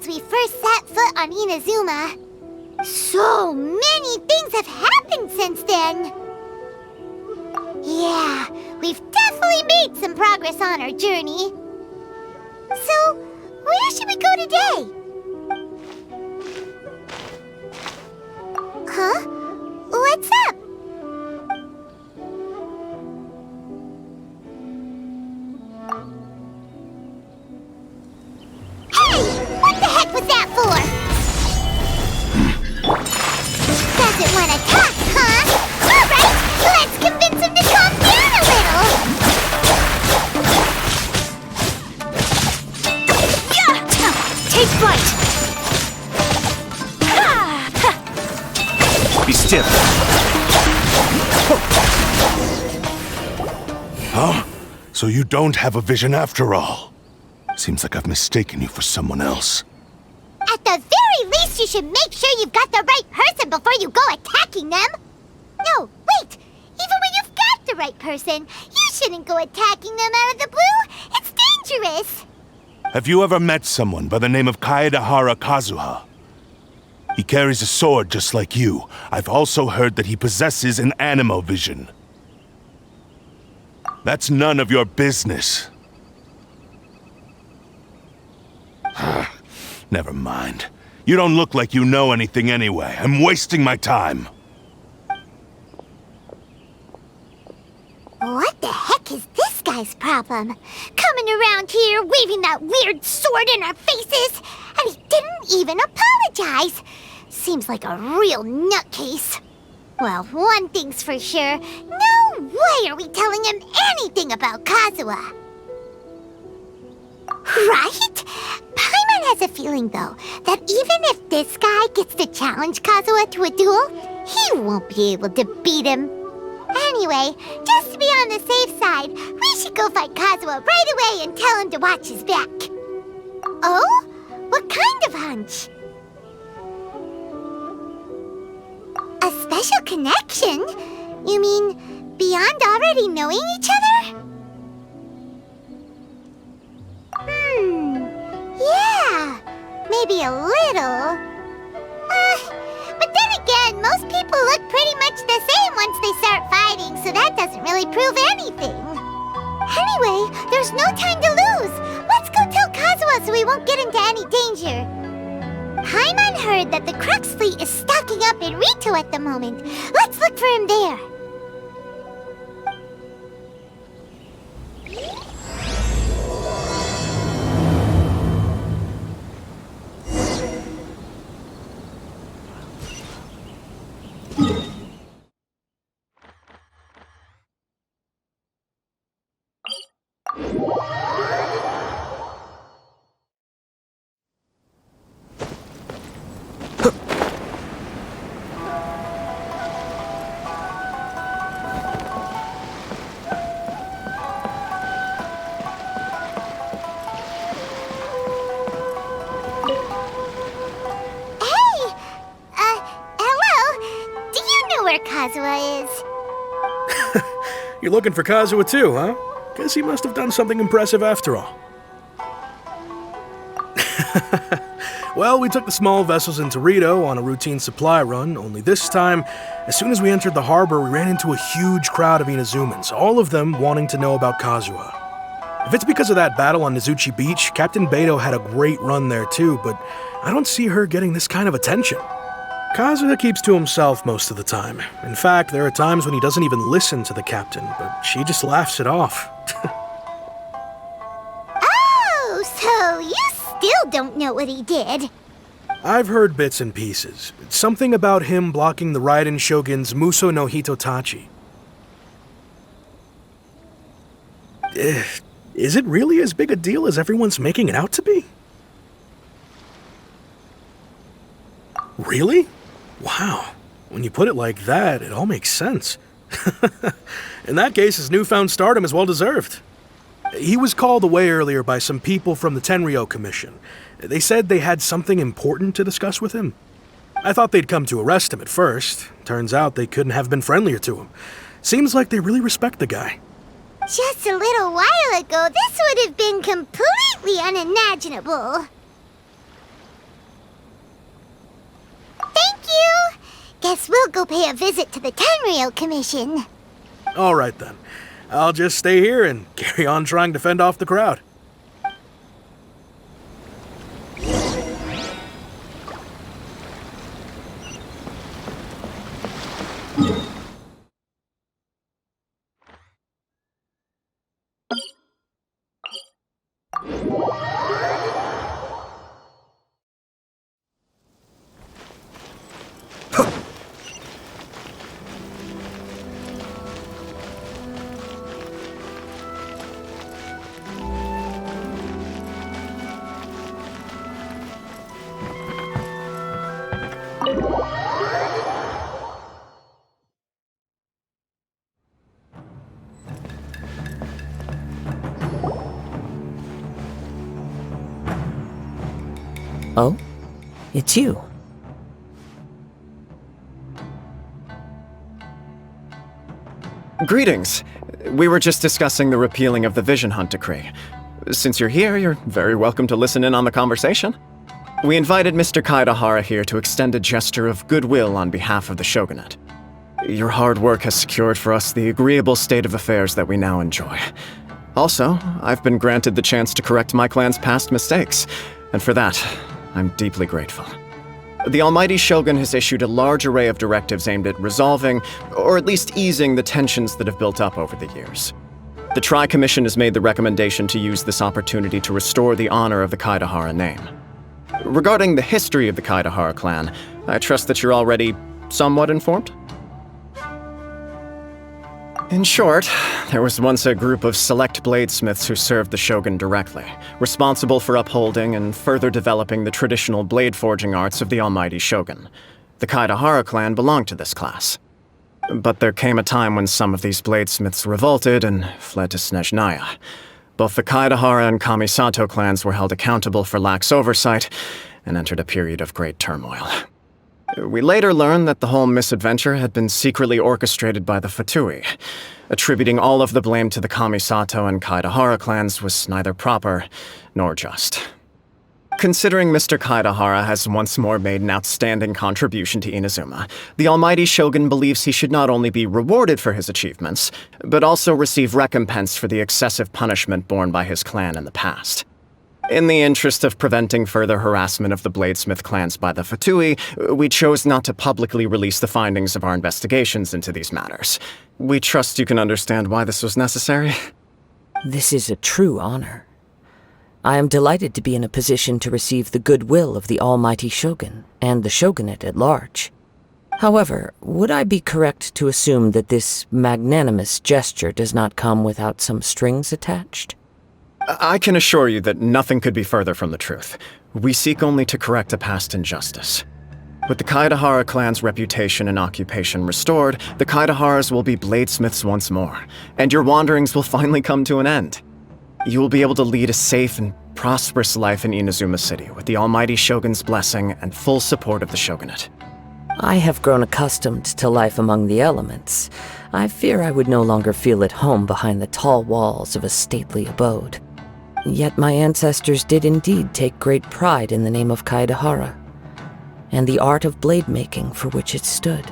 We first set foot on Inazuma. So many things have happened since then. Yeah, we've definitely made some progress on our journey. So, where should we go today? Huh? What's up? What was that for? Doesn't want to talk, huh? Alright, let's convince him to calm down a little! Yeah! Take flight! Be still! Huh? So you don't have a vision after all? Seems like I've mistaken you for someone else. At the very least, you should make sure you've got the right person before you go attacking them! No, wait! Even when you've got the right person, you shouldn't go attacking them out of the blue! It's dangerous! Have you ever met someone by the name of Kaэдэхара Kadzuhu? He carries a sword just like you. I've also heard that he possesses an anemo vision. That's none of your business. Never mind. You don't look like you know anything anyway. I'm wasting my time. What the heck is this guy's problem? Coming around here, waving that weird sword in our faces, and he didn't even apologize. Seems like a real nutcase. Well, one thing's for sure. No way are we telling him anything about Kazuha. Right? Paimon has a feeling, though, that even if this guy gets to challenge Kazuha to a duel, he won't be able to beat him. Anyway, just to be on the safe side, we should go fight Kazuha right away and tell him to watch his back. Oh? What kind of hunch? A special connection? You mean beyond already knowing each other? Yeah, maybe a little. But then again, most people look pretty much the same once they start fighting, so that doesn't really prove anything. Anyway, there's no time to lose. Let's go tell Kazuha so we won't get into any danger. Paimon heard that the Crux fleet is stocking up in Rito at the moment. Let's look for him there. Kazuha is. You're looking for Kazuha too, huh? Guess he must have done something impressive after all. Well, we took the small vessels into Rito on a routine supply run, only this time, as soon as we entered the harbor, we ran into a huge crowd of Inazumans, all of them wanting to know about Kazuha. If it's because of that battle on Nizuchi Beach, Captain Beto had a great run there too, but I don't see her getting this kind of attention. Kazuha keeps to himself most of the time. In fact, there are times when he doesn't even listen to the captain, but she just laughs it off. Oh, so you still don't know what he did? I've heard bits and pieces. It's something about him blocking the Raiden Shogun's Muso no Hitotachi. Is it really as big a deal as everyone's making it out to be? Really? Wow. When you put it like that, it all makes sense. In that case, his newfound stardom is well deserved. He was called away earlier by some people from the Tэнrё Commission. They said they had something important to discuss with him. I thought they'd come to arrest him at first. Turns out they couldn't have been friendlier to him. Seems like they really respect the guy. Just a little while ago, this would have been completely unimaginable. Thank you! Guess we'll go pay a visit to the Tэнrё Commission. All right then. I'll just stay here and carry on trying to fend off the crowd. Oh? It's you. Greetings. We were just discussing the repealing of the Vision Hunt decree. Since you're here, you're very welcome to listen in on the conversation. We invited Mr. Kaiédahara here to extend a gesture of goodwill on behalf of the shogunate. Your hard work has secured for us the agreeable state of affairs that we now enjoy. Also, I've been granted the chance to correct my clan's past mistakes, and for that, I'm deeply grateful. The Almighty Shogun has issued a large array of directives aimed at resolving, or at least easing, the tensions that have built up over the years. The Tri-Commission has made the recommendation to use this opportunity to restore the honor of the Kaiédahara name. Regarding the history of the Kaiédahara clan, I trust that you're already somewhat informed? In short, there was once a group of select bladesmiths who served the shogun directly, responsible for upholding and further developing the traditional blade forging arts of the Almighty Shogun. The Kaiédahara clan belonged to this class. But there came a time when some of these bladesmiths revolted and fled to Snezhnaya. Both the Kaiédahara and Kamisato clans were held accountable for lax oversight and entered a period of great turmoil. We later learned that the whole misadventure had been secretly orchestrated by the Fatui. Attributing all of the blame to the Kamisato and Kaiédahara clans was neither proper nor just. Considering Mr. Kaiédahara has once more made an outstanding contribution to Inazuma, the Almighty Shogun believes he should not only be rewarded for his achievements, but also receive recompense for the excessive punishment borne by his clan in the past. In the interest of preventing further harassment of the Bladesmith clans by the Fatui, we chose not to publicly release the findings of our investigations into these matters. We trust you can understand why this was necessary. This is a true honor. I am delighted to be in a position to receive the goodwill of the Almighty Shogun and the shogunate at large. However, would I be correct to assume that this magnanimous gesture does not come without some strings attached? I can assure you that nothing could be further from the truth. We seek only to correct a past injustice. With the Kaiédahara clan's reputation and occupation restored, the Kaiédaharas will be bladesmiths once more, and your wanderings will finally come to an end. You will be able to lead a safe and prosperous life in Inazuma City with the Almighty Shogun's blessing and full support of the shogunate. I have grown accustomed to life among the elements. I fear I would no longer feel at home behind the tall walls of a stately abode. Yet my ancestors did indeed take great pride in the name of Kaiédahara, and the art of blade making for which it stood.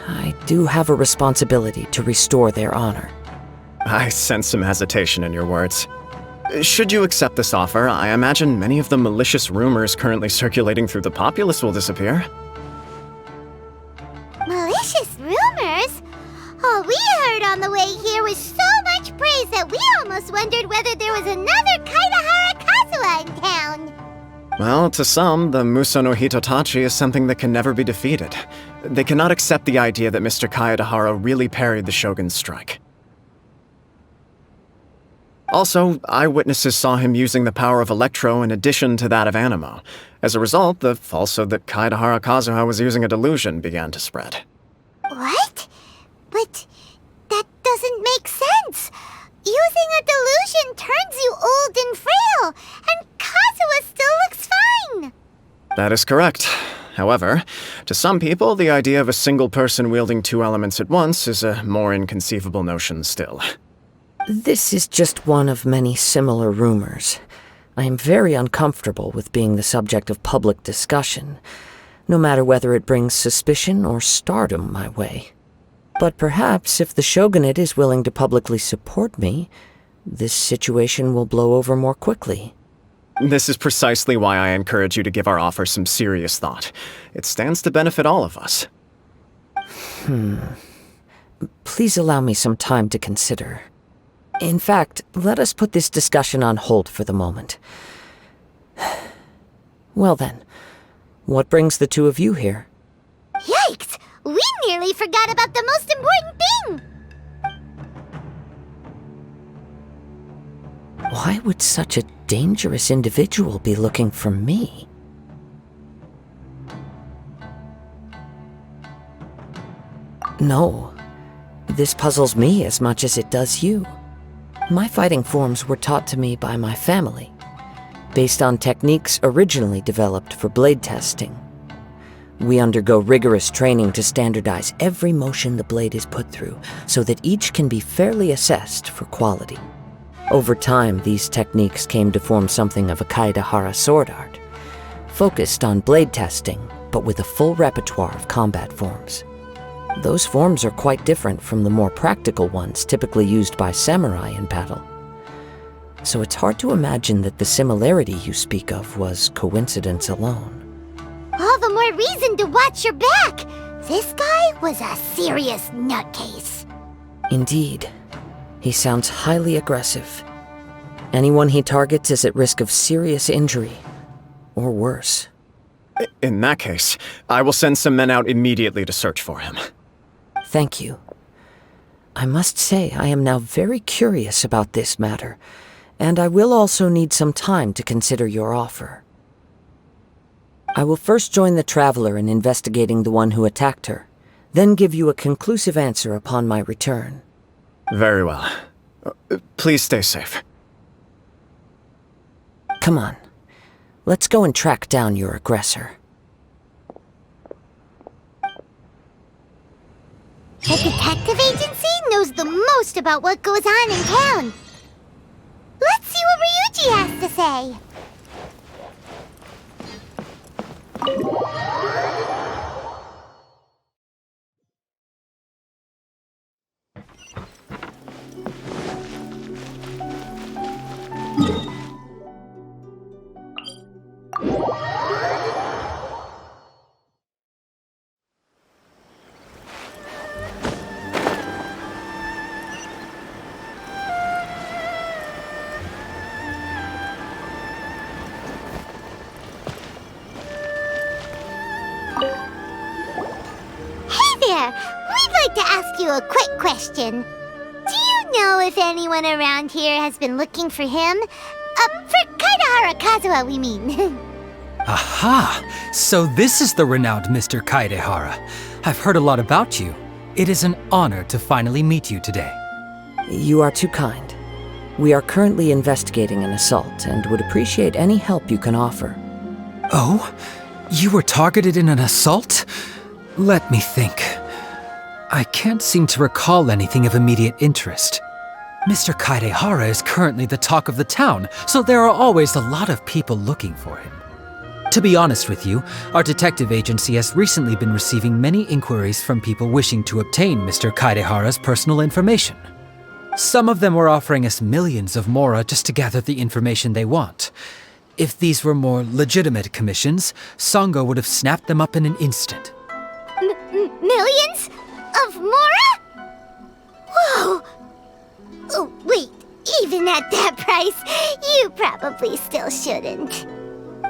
I do have a responsibility to restore their honor. I sense some hesitation in your words. Should you accept this offer, I imagine many of the malicious rumors currently circulating through the populace will disappear. Malicious rumors? All we heard on the way here was so much praise that we almost wondered whether there was another Kaiédahara Kadzuha in town. Well, to some, the Muso no Hitotachi is something that can never be defeated. They cannot accept the idea that Mr. Kaiédahara really parried the Shogun's strike. Also, eyewitnesses saw him using the power of Electro in addition to that of Anemo. As a result, the falsehood that Kaiédahara Kazuha was using a delusion began to spread. What? But that doesn't make sense. Using a delusion turns you old and frail, and Kazuha still looks fine. That is correct. However, to some people, the idea of a single person wielding two elements at once is a more inconceivable notion still. This is just one of many similar rumors. I am very uncomfortable with being the subject of public discussion, no matter whether it brings suspicion or stardom my way. But perhaps if the shogunate is willing to publicly support me, this situation will blow over more quickly. This is precisely why I encourage you to give our offer some serious thought. It stands to benefit all of us. Please allow me some time to consider. In fact, let us put this discussion on hold for the moment. Well then, what brings the two of you here? Yikes! We nearly forgot about the most important thing! Why would such a dangerous individual be looking for me? No, this puzzles me as much as it does you. My fighting forms were taught to me by my family, based on techniques originally developed for blade testing. We undergo rigorous training to standardize every motion the blade is put through, so that each can be fairly assessed for quality. Over time, these techniques came to form something of a Kaiédahara sword art, focused on blade testing, but with a full repertoire of combat forms. Those forms are quite different from the more practical ones typically used by samurai in battle. So it's hard to imagine that the similarity you speak of was coincidence alone. All the more reason to watch your back! This guy was a serious nutcase. Indeed. He sounds highly aggressive. Anyone he targets is at risk of serious injury, or worse. In that case, I will send some men out immediately to search for him. Thank you. I must say I am now very curious about this matter, and I will also need some time to consider your offer. I will first join the traveler in investigating the one who attacked her, then give you a conclusive answer upon my return. Very well. Please stay safe. Come on. Let's go and track down your aggressor. The detective agency knows the most about what goes on in town. Let's see what Ryuji has to say. We'd like to ask you a quick question. Do you know if anyone around here has been looking for him? For Kaiédahara Kazuha, we mean. Aha! So this is the renowned Mr. Kaiédahara. I've heard a lot about you. It is an honor to finally meet you today. You are too kind. We are currently investigating an assault and would appreciate any help you can offer. Oh? You were targeted in an assault? Let me think. I can't seem to recall anything of immediate interest. Mr. Kaiédahara is currently the talk of the town, so there are always a lot of people looking for him. To be honest with you, our detective agency has recently been receiving many inquiries from people wishing to obtain Mr. Kaiédahara's personal information. Some of them were offering us millions of mora just to gather the information they want. If these were more legitimate commissions, Sango would have snapped them up in an instant. Millions? Of mora? Whoa! Oh, wait, even at that price, you probably still shouldn't.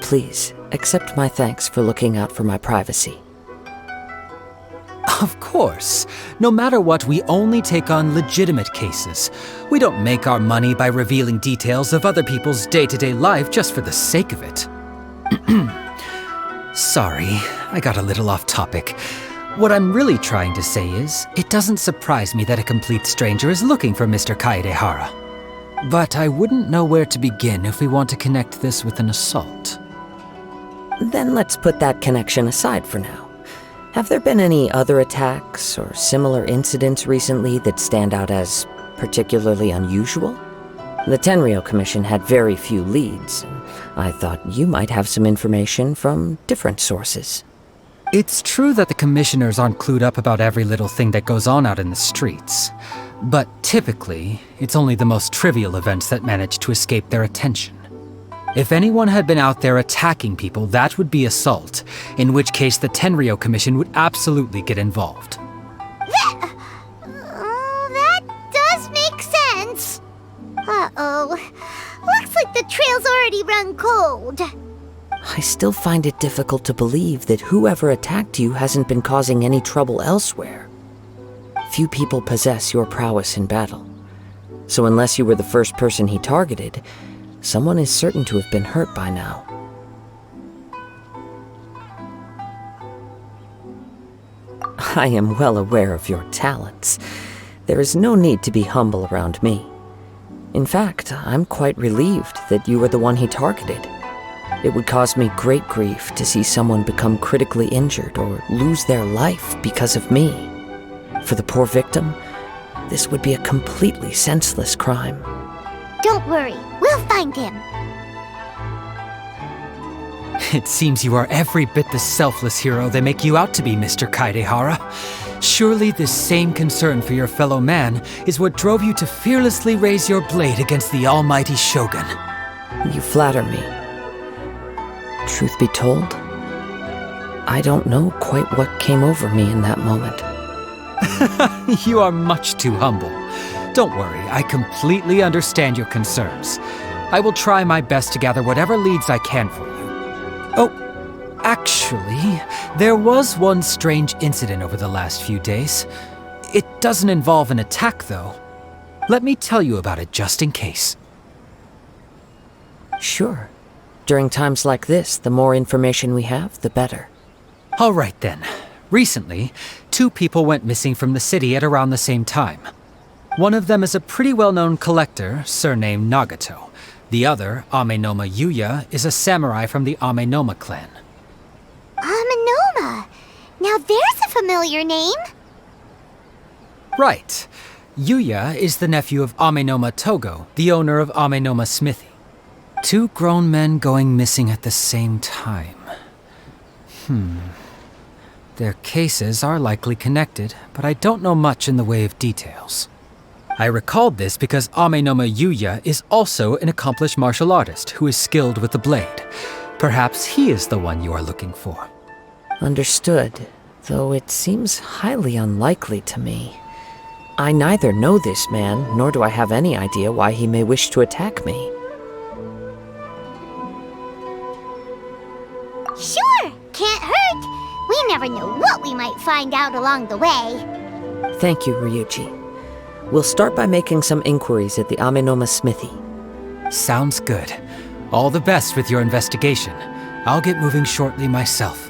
Please, accept my thanks for looking out for my privacy. Of course. No matter what, we only take on legitimate cases. We don't make our money by revealing details of other people's day-to-day life just for the sake of it. Sorry, I got a little off topic. What I'm really trying to say is, it doesn't surprise me that a complete stranger is looking for Mr. Kaiedehara. But I wouldn't know where to begin if we want to connect this with an assault. Then let's put that connection aside for now. Have there been any other attacks or similar incidents recently that stand out as particularly unusual? The Tэнrё Commission had very few leads, and I thought you might have some information from different sources. It's true that the commissioners aren't clued up about every little thing that goes on out in the streets. But typically, it's only the most trivial events that manage to escape their attention. If anyone had been out there attacking people, that would be assault, in which case the Tэнrё Commission would absolutely get involved. That does make sense. Uh-oh. Looks like the trail's already run cold. I still find it difficult to believe that whoever attacked you hasn't been causing any trouble elsewhere. Few people possess your prowess in battle. So unless you were the first person he targeted, someone is certain to have been hurt by now. I am well aware of your talents. There is no need to be humble around me. In fact, I'm quite relieved that you were the one he targeted. It would cause me great grief to see someone become critically injured or lose their life because of me. For the poor victim, this would be a completely senseless crime. Don't worry, we'll find him. It seems you are every bit the selfless hero they make you out to be, Mr. Kaiedehara. Surely this same concern for your fellow man is what drove you to fearlessly raise your blade against the almighty Shogun. You flatter me. Truth be told, I don't know quite what came over me in that moment. You are much too humble. Don't worry, I completely understand your concerns. I will try my best to gather whatever leads I can for you. Oh, actually, there was one strange incident over the last few days. It doesn't involve an attack, though. Let me tell you about it just in case. Sure. During times like this, the more information we have, the better. All right then. Recently, 2 people went missing from the city at around the same time. One of them is a pretty well-known collector, surnamed Nagato. The other, Amэному Yuya, is a samurai from the Amэному clan. Amэному! Now there's a familiar name. Right. Yuya is the nephew of Amэному Togo, the owner of Amэному Smithy. 2 grown men going missing at the same time. Their cases are likely connected, but I don't know much in the way of details. I recalled this because Amэному Yuya is also an accomplished martial artist who is skilled with the blade. Perhaps he is the one you are looking for. Understood, though it seems highly unlikely to me. I neither know this man, nor do I have any idea why he may wish to attack me. Sure, can't hurt. We never know what we might find out along the way. Thank you, Ryuji. We'll start by making some inquiries at the Amэному Smithy. Sounds good. All the best with your investigation. I'll get moving shortly myself.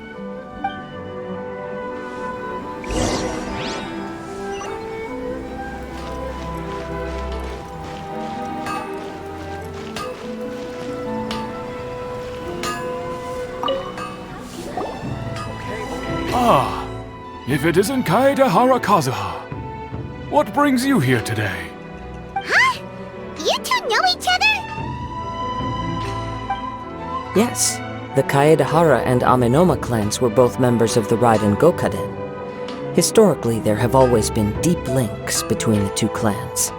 If it isn't Kaiédehara Kadzuhu, what brings you here today? Huh? You 2 know each other? Yes, the Kaiédehara and Amэному clans were both members of the Raiden Gokaden. Historically, there have always been deep links between the 2 clans.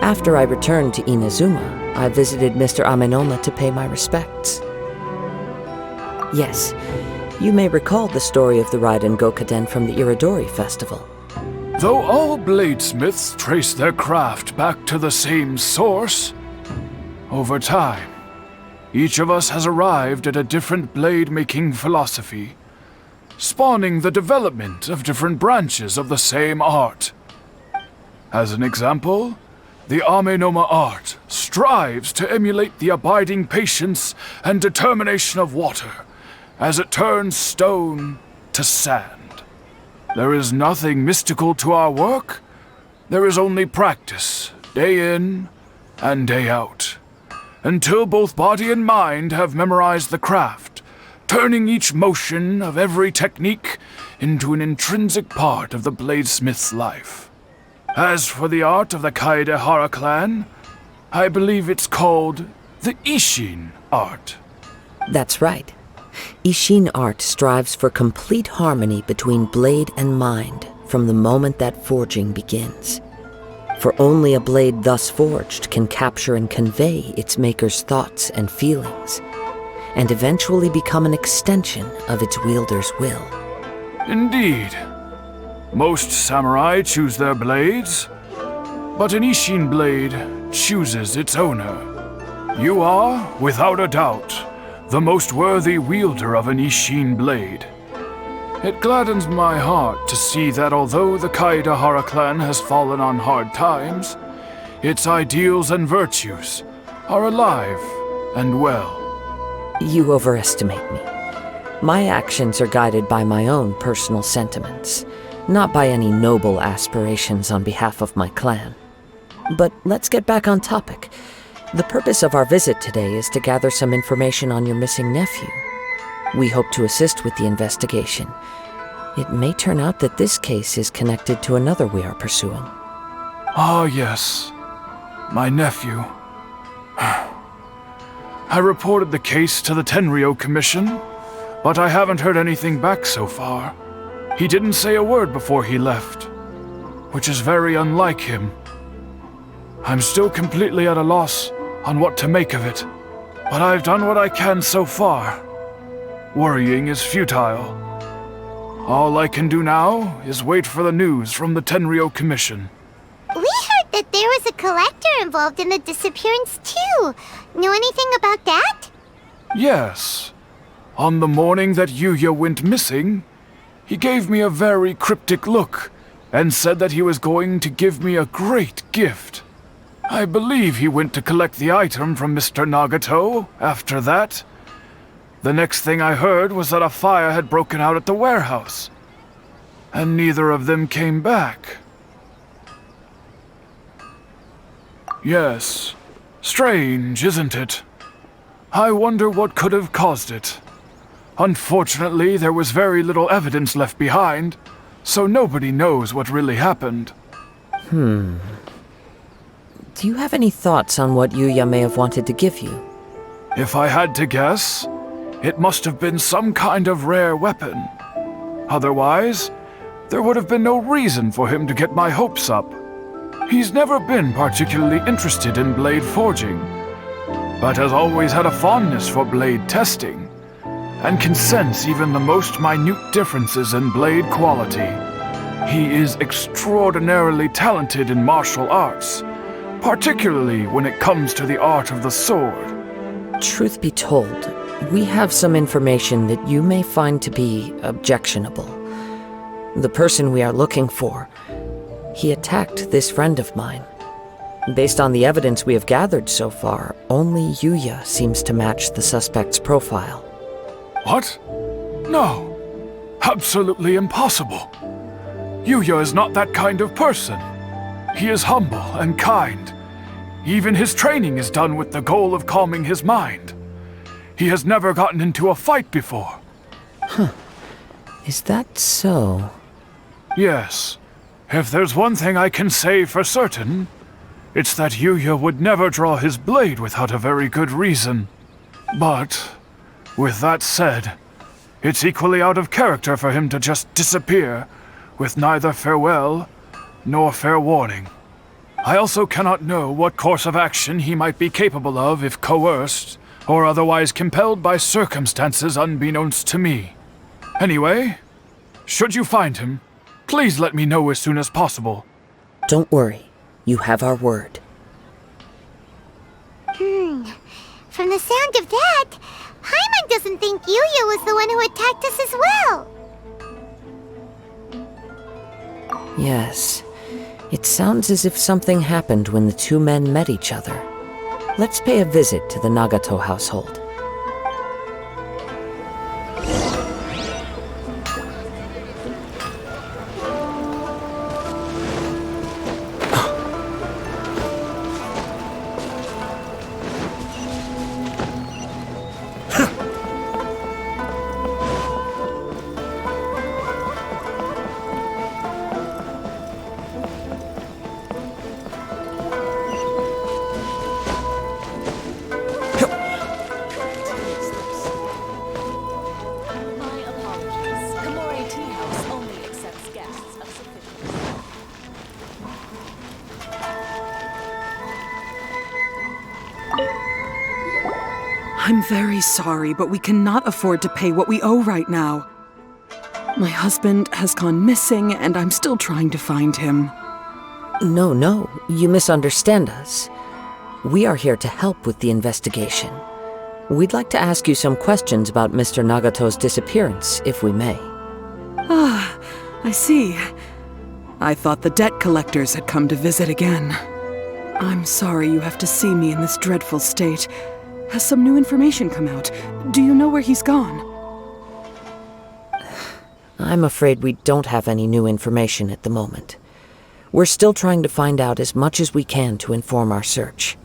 After I returned to Inazuma, I visited Mr. Amэному to pay my respects. Yes, you may recall the story of the Raiden Gokaden from the Iridori Festival. Though all bladesmiths trace their craft back to the same source, over time, each of us has arrived at a different blade-making philosophy. spawning the development of different branches of the same art. As an example, the Amэному art strives to emulate the abiding patience and determination of water as it turns stone to sand. There is nothing mystical to our work. There is only practice, day in and day out, until both body and mind have memorized the craft, turning each motion of every technique into an intrinsic part of the bladesmith's life. As for the art of the Kaide'hara clan, I believe it's called the Ishin art. That's right. Ishin art strives for complete harmony between blade and mind from the moment that forging begins. For only a blade thus forged can capture and convey its maker's thoughts and feelings, and eventually become an extension of its wielder's will. Indeed. Most samurai choose their blades, but an Ishin blade chooses its owner. You are, without a doubt, the most worthy wielder of an Ishin blade. It gladdens my heart to see that although the Kaide'hara clan has fallen on hard times, its ideals and virtues are alive and well. You overestimate me. My actions are guided by my own personal sentiments, not by any noble aspirations on behalf of my clan. But let's get back on topic. The purpose of our visit today is to gather some information on your missing nephew. We hope to assist with the investigation. It may turn out that this case is connected to another we are pursuing. Ah, yes. My nephew. I reported the case to the Tэнrё Commission, but I haven't heard anything back so far. He didn't say a word before he left, which is very unlike him. I'm still completely at a loss on what to make of it, but I've done what I can so far. Worrying is futile. All I can do now is wait for the news from the Tэнrё Commission. We heard that there was a collector involved in the disappearance too. Know anything about that? Yes. On the morning that Yuya went missing, he gave me a very cryptic look and said that he was going to give me a great gift. I believe he went to collect the item from Mr. Nagato after that. The next thing I heard was that a fire had broken out at the warehouse, and neither of them came back. Yes, strange, isn't it? I wonder what could have caused it. Unfortunately, there was very little evidence left behind, so nobody knows what really happened. Do you have any thoughts on what Yuya may have wanted to give you? If I had to guess, it must have been some kind of rare weapon. Otherwise, there would have been no reason for him to get my hopes up. He's never been particularly interested in blade forging, but has always had a fondness for blade testing, and can sense even the most minute differences in blade quality. He is extraordinarily talented in martial arts, particularly when it comes to the art of the sword. Truth be told, we have some information that you may find to be objectionable. The person we are looking for, he attacked this friend of mine. Based on the evidence we have gathered so far, only Yuya seems to match the suspect's profile. What? No. Absolutely impossible. Yuya is not that kind of person. He is humble and kind. Even his training is done with the goal of calming his mind. He has never gotten into a fight before. Is that so? Yes. If there's one thing I can say for certain, it's that Yuya would never draw his blade without a very good reason. But, with that said, it's equally out of character for him to just disappear, with neither farewell nor fair warning. I also cannot know what course of action he might be capable of if coerced, or otherwise compelled by circumstances unbeknownst to me. Anyway, should you find him, please let me know as soon as possible. Don't worry. You have our word. From the sound of that, Paimon doesn't think Yuya was the one who attacked us as well. Yes. It sounds as if something happened when the two men met each other. Let's pay a visit to the Nagato household. I'm very sorry, but we cannot afford to pay what we owe right now. My husband has gone missing, and I'm still trying to find him. No, you misunderstand us. We are here to help with the investigation. We'd like to ask you some questions about Mr. Nagato's disappearance, if we may. Ah, I see. I thought the debt collectors had come to visit again. I'm sorry you have to see me in this dreadful state. Has some new information come out? Do you know where he's gone? I'm afraid we don't have any new information at the moment. We're still trying to find out as much as we can to inform our search.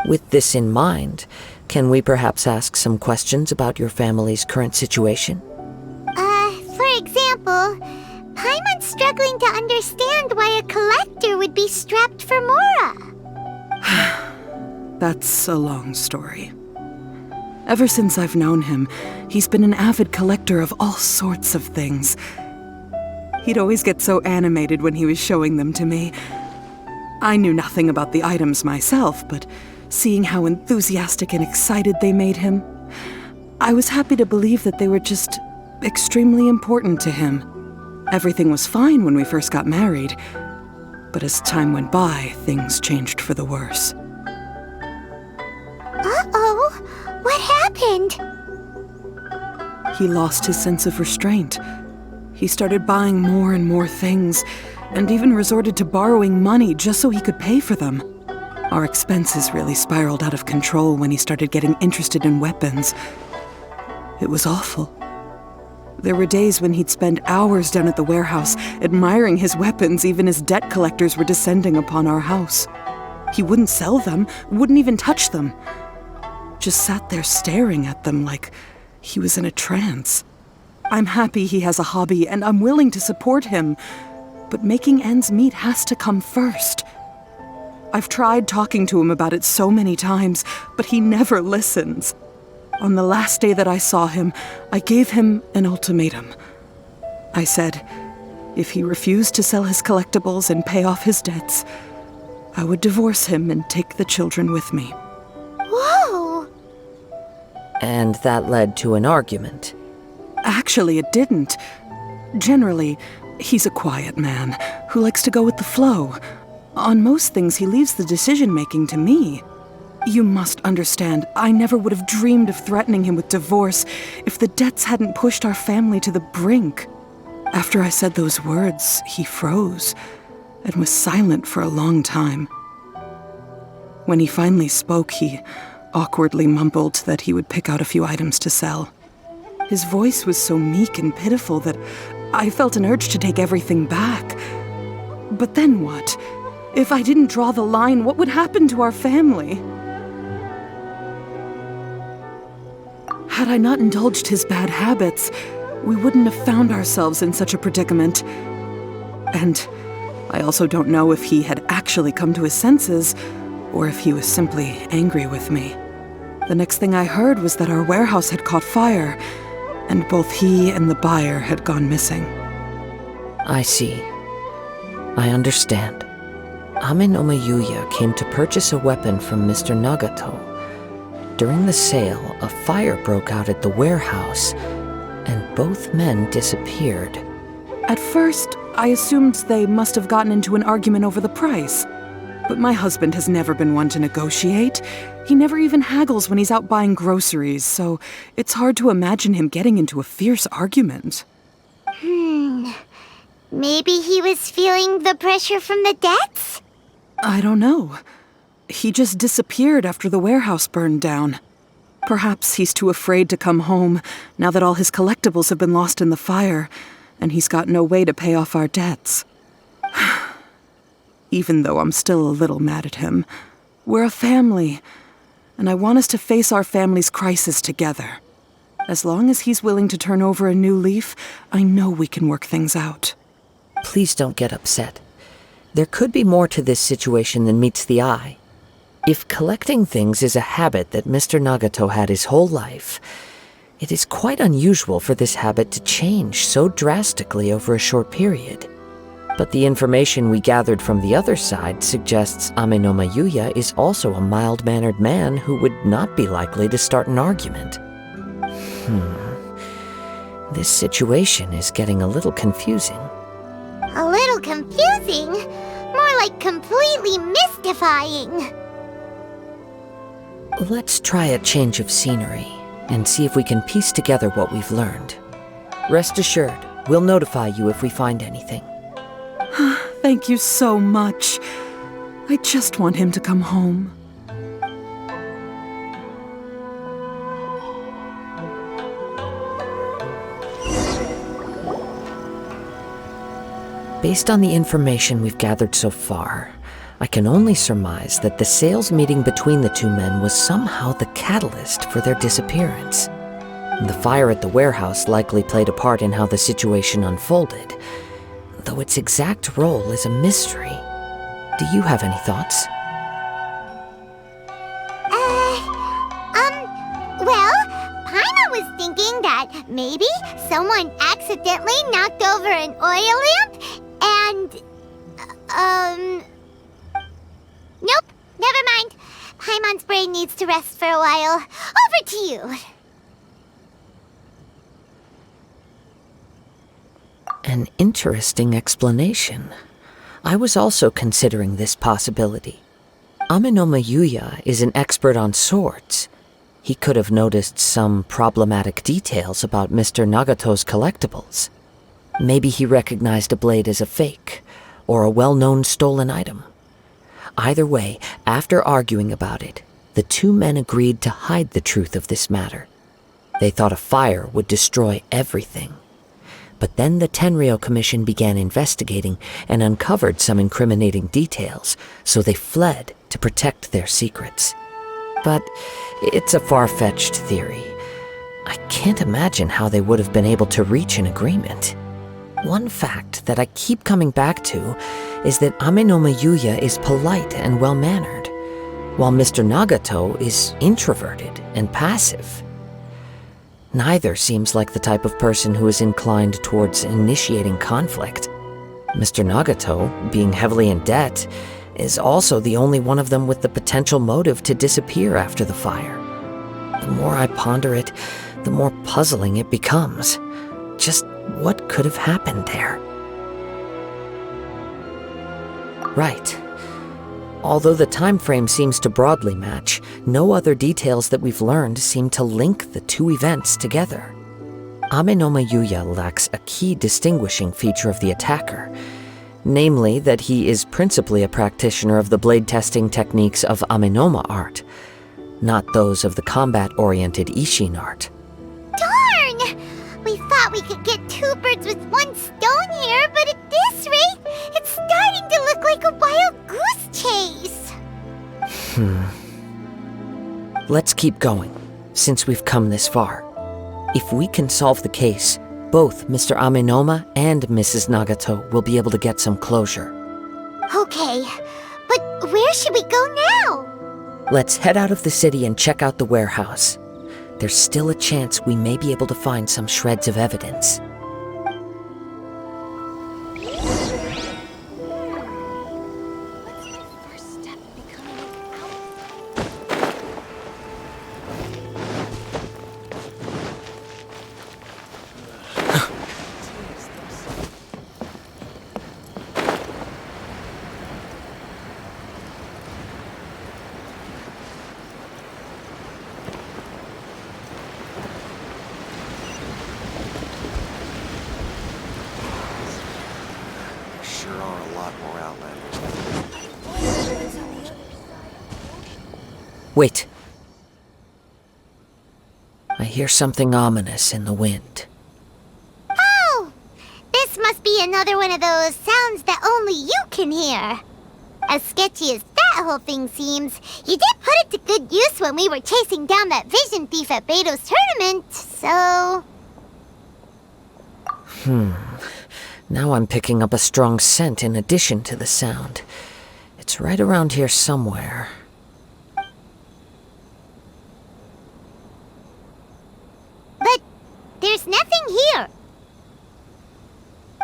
With this in mind, can we perhaps ask some questions about your family's current situation? For example, Paimon's struggling to understand why a collector would be strapped for Mora. That's a long story. Ever since I've known him, he's been an avid collector of all sorts of things. He'd always get so animated when he was showing them to me. I knew nothing about the items myself, but seeing how enthusiastic and excited they made him, I was happy to believe that they were just extremely important to him. Everything was fine when we first got married, but as time went by, things changed for the worse. Uh-oh! What happened? He lost his sense of restraint. He started buying more and more things, and even resorted to borrowing money just so he could pay for them. Our expenses really spiraled out of control when he started getting interested in weapons. It was awful. There were days when he'd spend hours down at the warehouse, admiring his weapons even as debt collectors were descending upon our house. He wouldn't sell them, wouldn't even touch them. Just sat there staring at them like he was in a trance. I'm happy he has a hobby, and I'm willing to support him, but making ends meet has to come first. I've tried talking to him about it so many times, but he never listens. On the last day that I saw him, I gave him an ultimatum. I said, if he refused to sell his collectibles and pay off his debts, I would divorce him and take the children with me. Whoa! And that led to an argument. Actually, it didn't. Generally, he's a quiet man who likes to go with the flow. On most things, he leaves the decision-making to me. You must understand, I never would have dreamed of threatening him with divorce if the debts hadn't pushed our family to the brink. After I said those words, he froze and was silent for a long time. When he finally spoke, he awkwardly mumbled that he would pick out a few items to sell. His voice was so meek and pitiful that I felt an urge to take everything back. But then what? If I didn't draw the line, what would happen to our family? Had I not indulged his bad habits, we wouldn't have found ourselves in such a predicament. And I also don't know if he had actually come to his senses, or if he was simply angry with me. The next thing I heard was that our warehouse had caught fire, and both he and the buyer had gone missing. I see. I understand. Amэному Yuya came to purchase a weapon from Mr. Nagato. During the sale, a fire broke out at the warehouse, and both men disappeared. At first, I assumed they must have gotten into an argument over the price. But my husband has never been one to negotiate. He never even haggles when he's out buying groceries, so it's hard to imagine him getting into a fierce argument. Maybe he was feeling the pressure from the debts? I don't know. He just disappeared after the warehouse burned down. Perhaps he's too afraid to come home now that all his collectibles have been lost in the fire, and he's got no way to pay off our debts. Even though I'm still a little mad at him, we're a family, and I want us to face our family's crisis together. As long as he's willing to turn over a new leaf, I know we can work things out. Please don't get upset. There could be more to this situation than meets the eye. If collecting things is a habit that Mr. Nagato had his whole life, it is quite unusual for this habit to change so drastically over a short period. But the information we gathered from the other side suggests Amэному Yuya is also a mild-mannered man who would not be likely to start an argument. This situation is getting a little confusing. A little confusing? More like completely mystifying. Let's try a change of scenery and see if we can piece together what we've learned. Rest assured, we'll notify you if we find anything. Thank you so much. I just want him to come home. Based on the information we've gathered so far, I can only surmise that the sales meeting between the two men was somehow the catalyst for their disappearance. The fire at the warehouse likely played a part in how the situation unfolded, though its exact role is a mystery. Do you have any thoughts? Well, Paimon was thinking that maybe someone accidentally knocked over an oil lamp and, nope, never mind. Paimon's brain needs to rest for a while. Over to you. An interesting explanation. I was also considering this possibility. Amэному Yuya is an expert on swords. He could have noticed some problematic details about Mr. Nagato's collectibles. Maybe he recognized a blade as a fake, or a well-known stolen item. Either way, after arguing about it, the two men agreed to hide the truth of this matter. They thought a fire would destroy everything. But then the Tэнrё Commission began investigating and uncovered some incriminating details, so they fled to protect their secrets. But it's a far-fetched theory. I can't imagine how they would have been able to reach an agreement. One fact that I keep coming back to is that Amэному Yuya is polite and well-mannered, while Mr. Nagato is introverted and passive. Neither seems like the type of person who is inclined towards initiating conflict. Mr. Nagato, being heavily in debt, is also the only one of them with the potential motive to disappear after the fire. The more I ponder it, the more puzzling it becomes. Just what could have happened there? Right. Although the time frame seems to broadly match, no other details that we've learned seem to link the two events together. Amэному Yuya lacks a key distinguishing feature of the attacker, namely that he is principally a practitioner of the blade testing techniques of Amэнoma art, not those of the combat-oriented Isshin art. Darn! We thought we could get two birds with one stone here, but at this rate, it's starting to look like a wild goose chase. Let's keep going, since we've come this far. If we can solve the case, both Mr. Amэнoma and Mrs. Nagato will be able to get some closure. Okay, but where should we go now? Let's head out of the city and check out the warehouse. There's still a chance we may be able to find some shreds of evidence. sure are a lot more outlandish. Wait. I hear something ominous in the wind. Oh! This must be another one of those sounds that only you can hear. As sketchy as that whole thing seems, you did put it to good use when we were chasing down that vision thief at Beto's tournament, so... Now I'm picking up a strong scent in addition to the sound. It's right around here somewhere. But there's nothing here.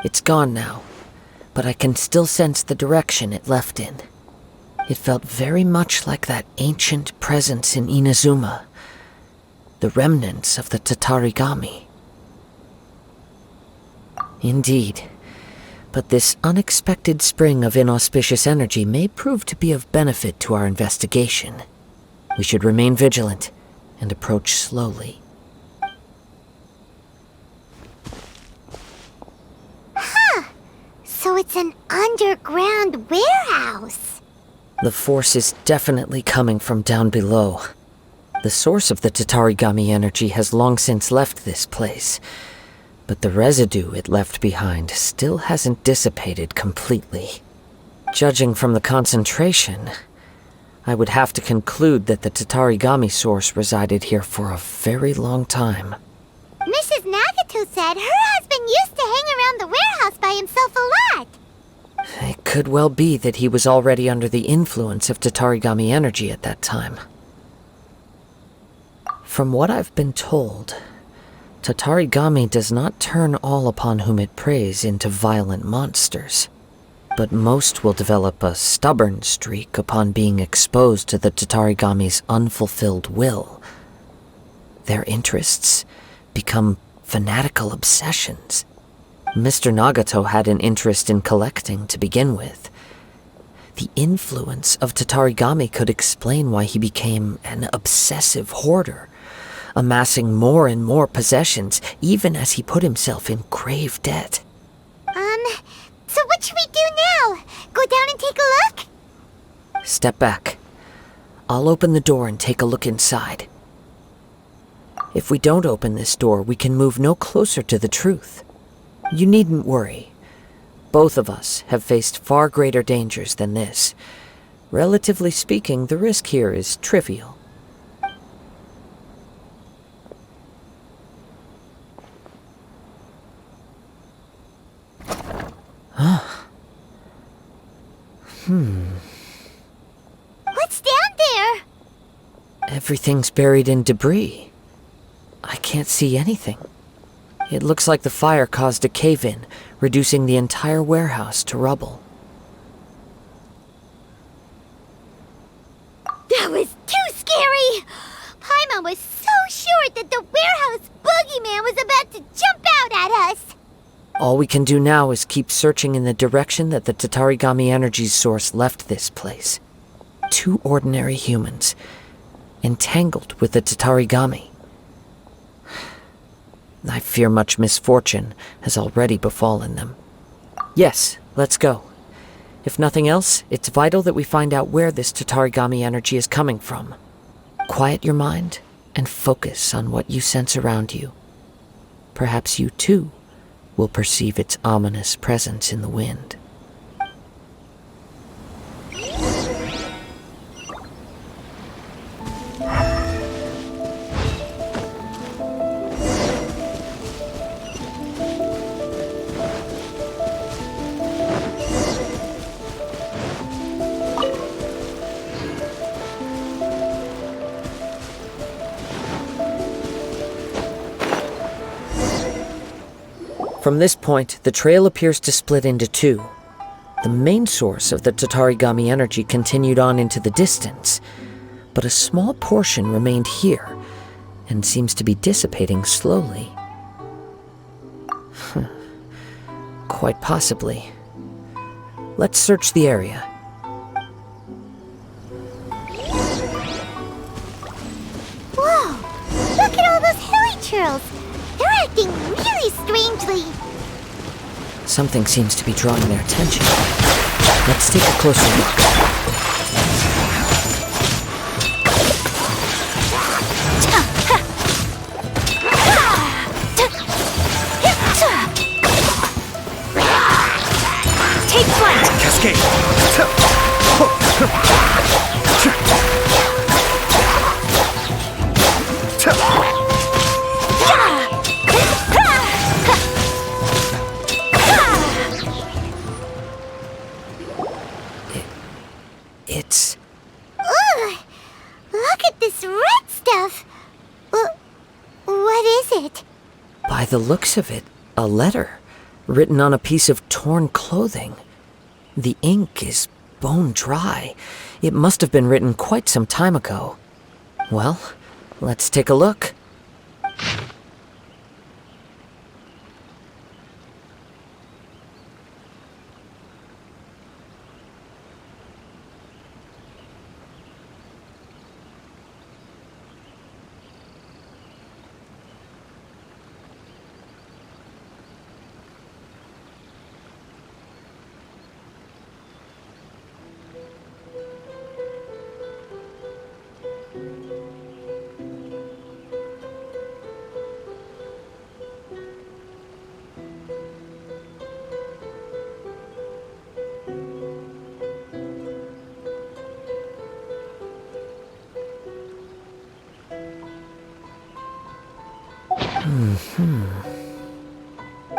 It's gone now, but I can still sense the direction it left in. It felt very much like that ancient presence in Inazuma, the remnants of the Tatarigami. Indeed, but this unexpected spring of inauspicious energy may prove to be of benefit to our investigation. We should remain vigilant and approach slowly. So it's an underground warehouse. The force is definitely coming from down below. The source of the Tatarigami energy has long since left this place, but the residue it left behind still hasn't dissipated completely. Judging from the concentration, I would have to conclude that the Tatarigami source resided here for a very long time. Mrs. Nagato said her husband used to hang around the warehouse by himself a lot. It could well be that he was already under the influence of Tatarigami energy at that time. From what I've been told, Tatarigami does not turn all upon whom it preys into violent monsters, but most will develop a stubborn streak upon being exposed to the Tatarigami's unfulfilled will. Their interests become fanatical obsessions. Mr. Nagato had an interest in collecting to begin with. The influence of Tatarigami could explain why he became an obsessive hoarder, amassing more and more possessions, even as he put himself in grave debt. So what should we do now? Go down and take a look? Step back. I'll open the door and take a look inside. If we don't open this door, we can move no closer to the truth. You needn't worry. Both of us have faced far greater dangers than this. Relatively speaking, the risk here is trivial. What's down there? Everything's buried in debris. I can't see anything. It looks like the fire caused a cave-in, reducing the entire warehouse to rubble. That was too scary! Paimon was so sure that the warehouse boogeyman was about to jump out at us! All we can do now is keep searching in the direction that the Tatarigami energy source left this place. 2 ordinary humans, entangled with the Tatarigami. I fear much misfortune has already befallen them. Yes, let's go. If nothing else, it's vital that we find out where this Tatarigami energy is coming from. Quiet your mind and focus on what you sense around you. Perhaps you too will perceive its ominous presence in the wind. From this point, the trail appears to split into 2. The main source of the Tatarigami energy continued on into the distance, but a small portion remained here, and seems to be dissipating slowly. Quite possibly. Let's search the area. Whoa! Look at all those hilly churls! They're acting really strangely. Something seems to be drawing their attention. Let's take a closer look. Take flight! Cascade! It's... Ugh! Look at this red stuff! What is it? By the looks of it, a letter, written on a piece of torn clothing. The ink is bone dry. It must have been written quite some time ago. Well, let's take a look.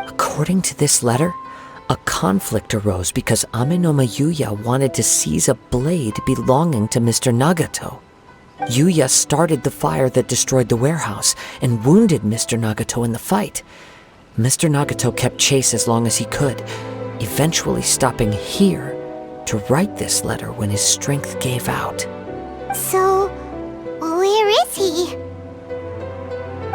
According to this letter, a conflict arose because Amэному Yuya wanted to seize a blade belonging to Mr. Nagato. Yuya started the fire that destroyed the warehouse and wounded Mr. Nagato in the fight. Mr. Nagato kept chase as long as he could, eventually stopping here to write this letter when his strength gave out. So, where is he?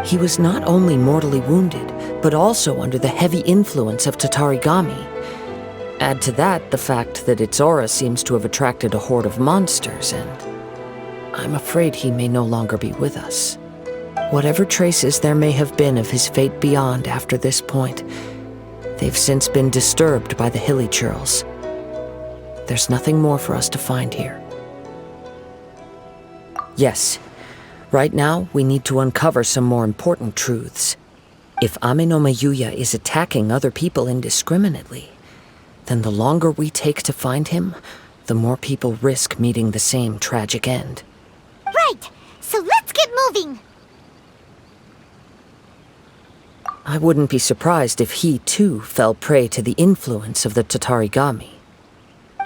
He was not only mortally wounded, but also under the heavy influence of Tatarigami. Add to that the fact that its aura seems to have attracted a horde of monsters, and I'm afraid he may no longer be with us. Whatever traces there may have been of his fate beyond after this point, they've since been disturbed by the hilly churls. There's nothing more for us to find here. Yes. Right now, we need to uncover some more important truths. If Amэному Yuya is attacking other people indiscriminately, then the longer we take to find him, the more people risk meeting the same tragic end. Right! So let's get moving! I wouldn't be surprised if he, too, fell prey to the influence of the Tatarigami.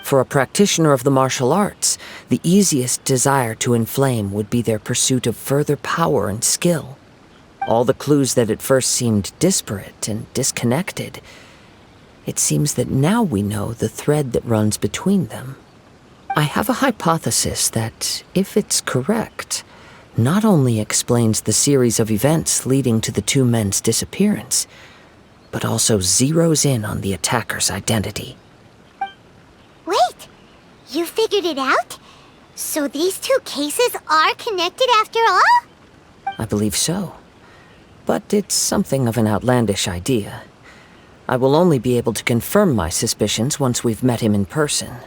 For a practitioner of the martial arts, the easiest desire to inflame would be their pursuit of further power and skill. All the clues that at first seemed disparate and disconnected, it seems that now we know the thread that runs between them. I have a hypothesis that, if it's correct, not only explains the series of events leading to the two men's disappearance, but also zeroes in on the attacker's identity. Wait! You figured it out? So these two cases are connected after all? I believe so. But it's something of an outlandish idea. I will only be able to confirm my suspicions once we've met him in person.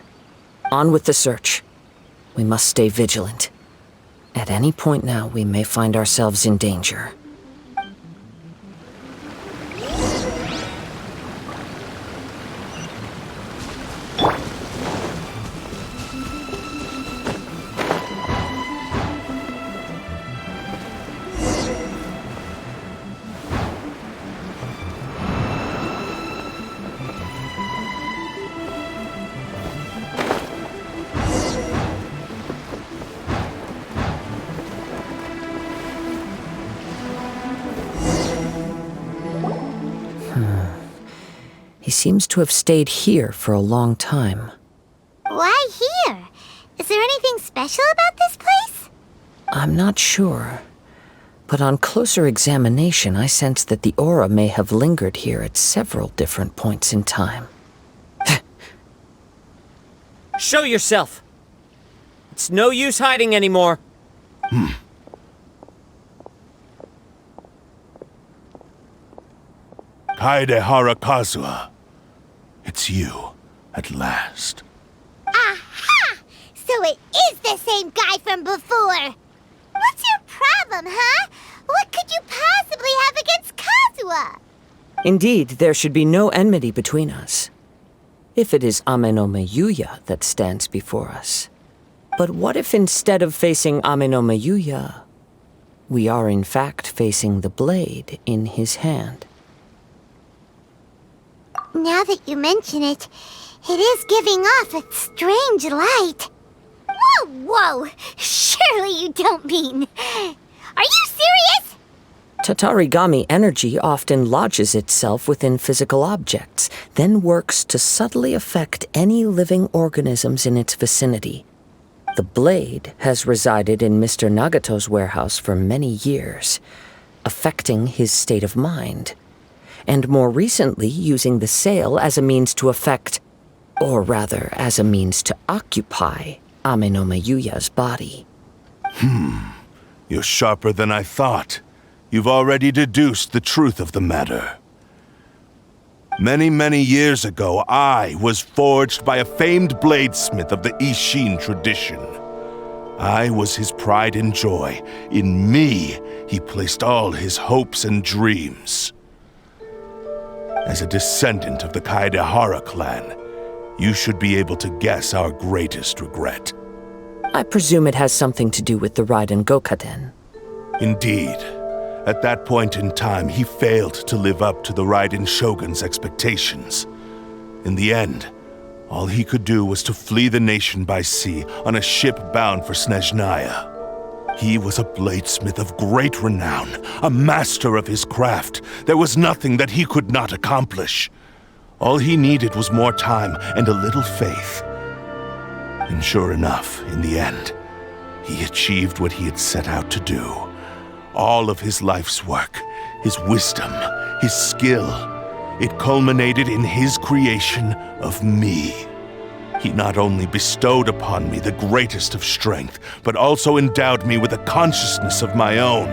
On with the search. We must stay vigilant. At any point now, we may find ourselves in danger. He seems to have stayed here for a long time. Why here? Is there anything special about this place? I'm not sure. But on closer examination, I sense that the aura may have lingered here at several different points in time. Show yourself! It's no use hiding anymore. Kaiehara Kazuha. It's you, at last. Aha! So it is the same guy from before! What's your problem, huh? What could you possibly have against Kazuha? Indeed, there should be no enmity between us. If it is Amэному Yuya that stands before us. But what if instead of facing Amэному Yuya, we are in fact facing the blade in his hand? Now that you mention it, it is giving off a strange light. Whoa, whoa! Surely you don't mean... Are you serious? Tatarigami energy often lodges itself within physical objects, then works to subtly affect any living organisms in its vicinity. The blade has resided in Mr. Nagato's warehouse for many years, affecting his state of mind, and more recently using the sale as a means to affect, or rather as a means to occupy, Amэному Yuya's body. You're sharper than I thought. You've already deduced the truth of the matter. Many, many years ago, I was forged by a famed bladesmith of the Ishin tradition. I was his pride and joy. In me, he placed all his hopes and dreams. As a descendant of the Kaide'hara clan, you should be able to guess our greatest regret. I presume it has something to do with the Raiden Gokaden. Indeed. At that point in time, he failed to live up to the Raiden Shogun's expectations. In the end, all he could do was to flee the nation by sea on a ship bound for Snezhnaya. He was a bladesmith of great renown, a master of his craft. There was nothing that he could not accomplish. All he needed was more time and a little faith. And sure enough, in the end, he achieved what he had set out to do. All of his life's work, his wisdom, his skill, it culminated in his creation of me. He not only bestowed upon me the greatest of strength, but also endowed me with a consciousness of my own.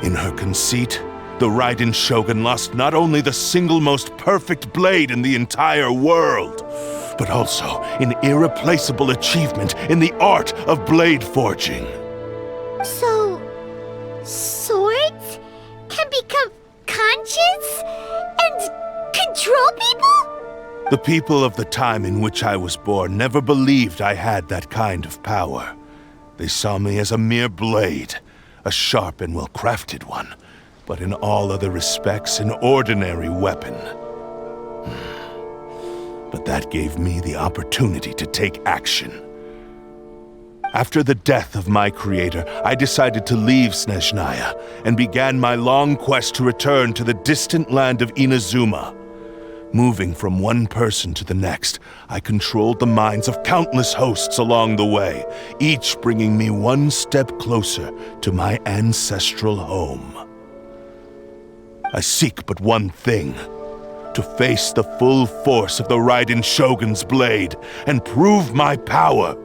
In her conceit, the Raiden Shogun lost not only the single most perfect blade in the entire world, but also an irreplaceable achievement in the art of blade forging. So... swords can become conscious and control people? The people of the time in which I was born never believed I had that kind of power. They saw me as a mere blade, a sharp and well-crafted one, but in all other respects an ordinary weapon. But that gave me the opportunity to take action. After the death of my creator, I decided to leave Snezhnaya and began my long quest to return to the distant land of Inazuma. Moving from one person to the next, I controlled the minds of countless hosts along the way, each bringing me one step closer to my ancestral home. I seek but one thing: to face the full force of the Raiden Shogun's blade and prove my power,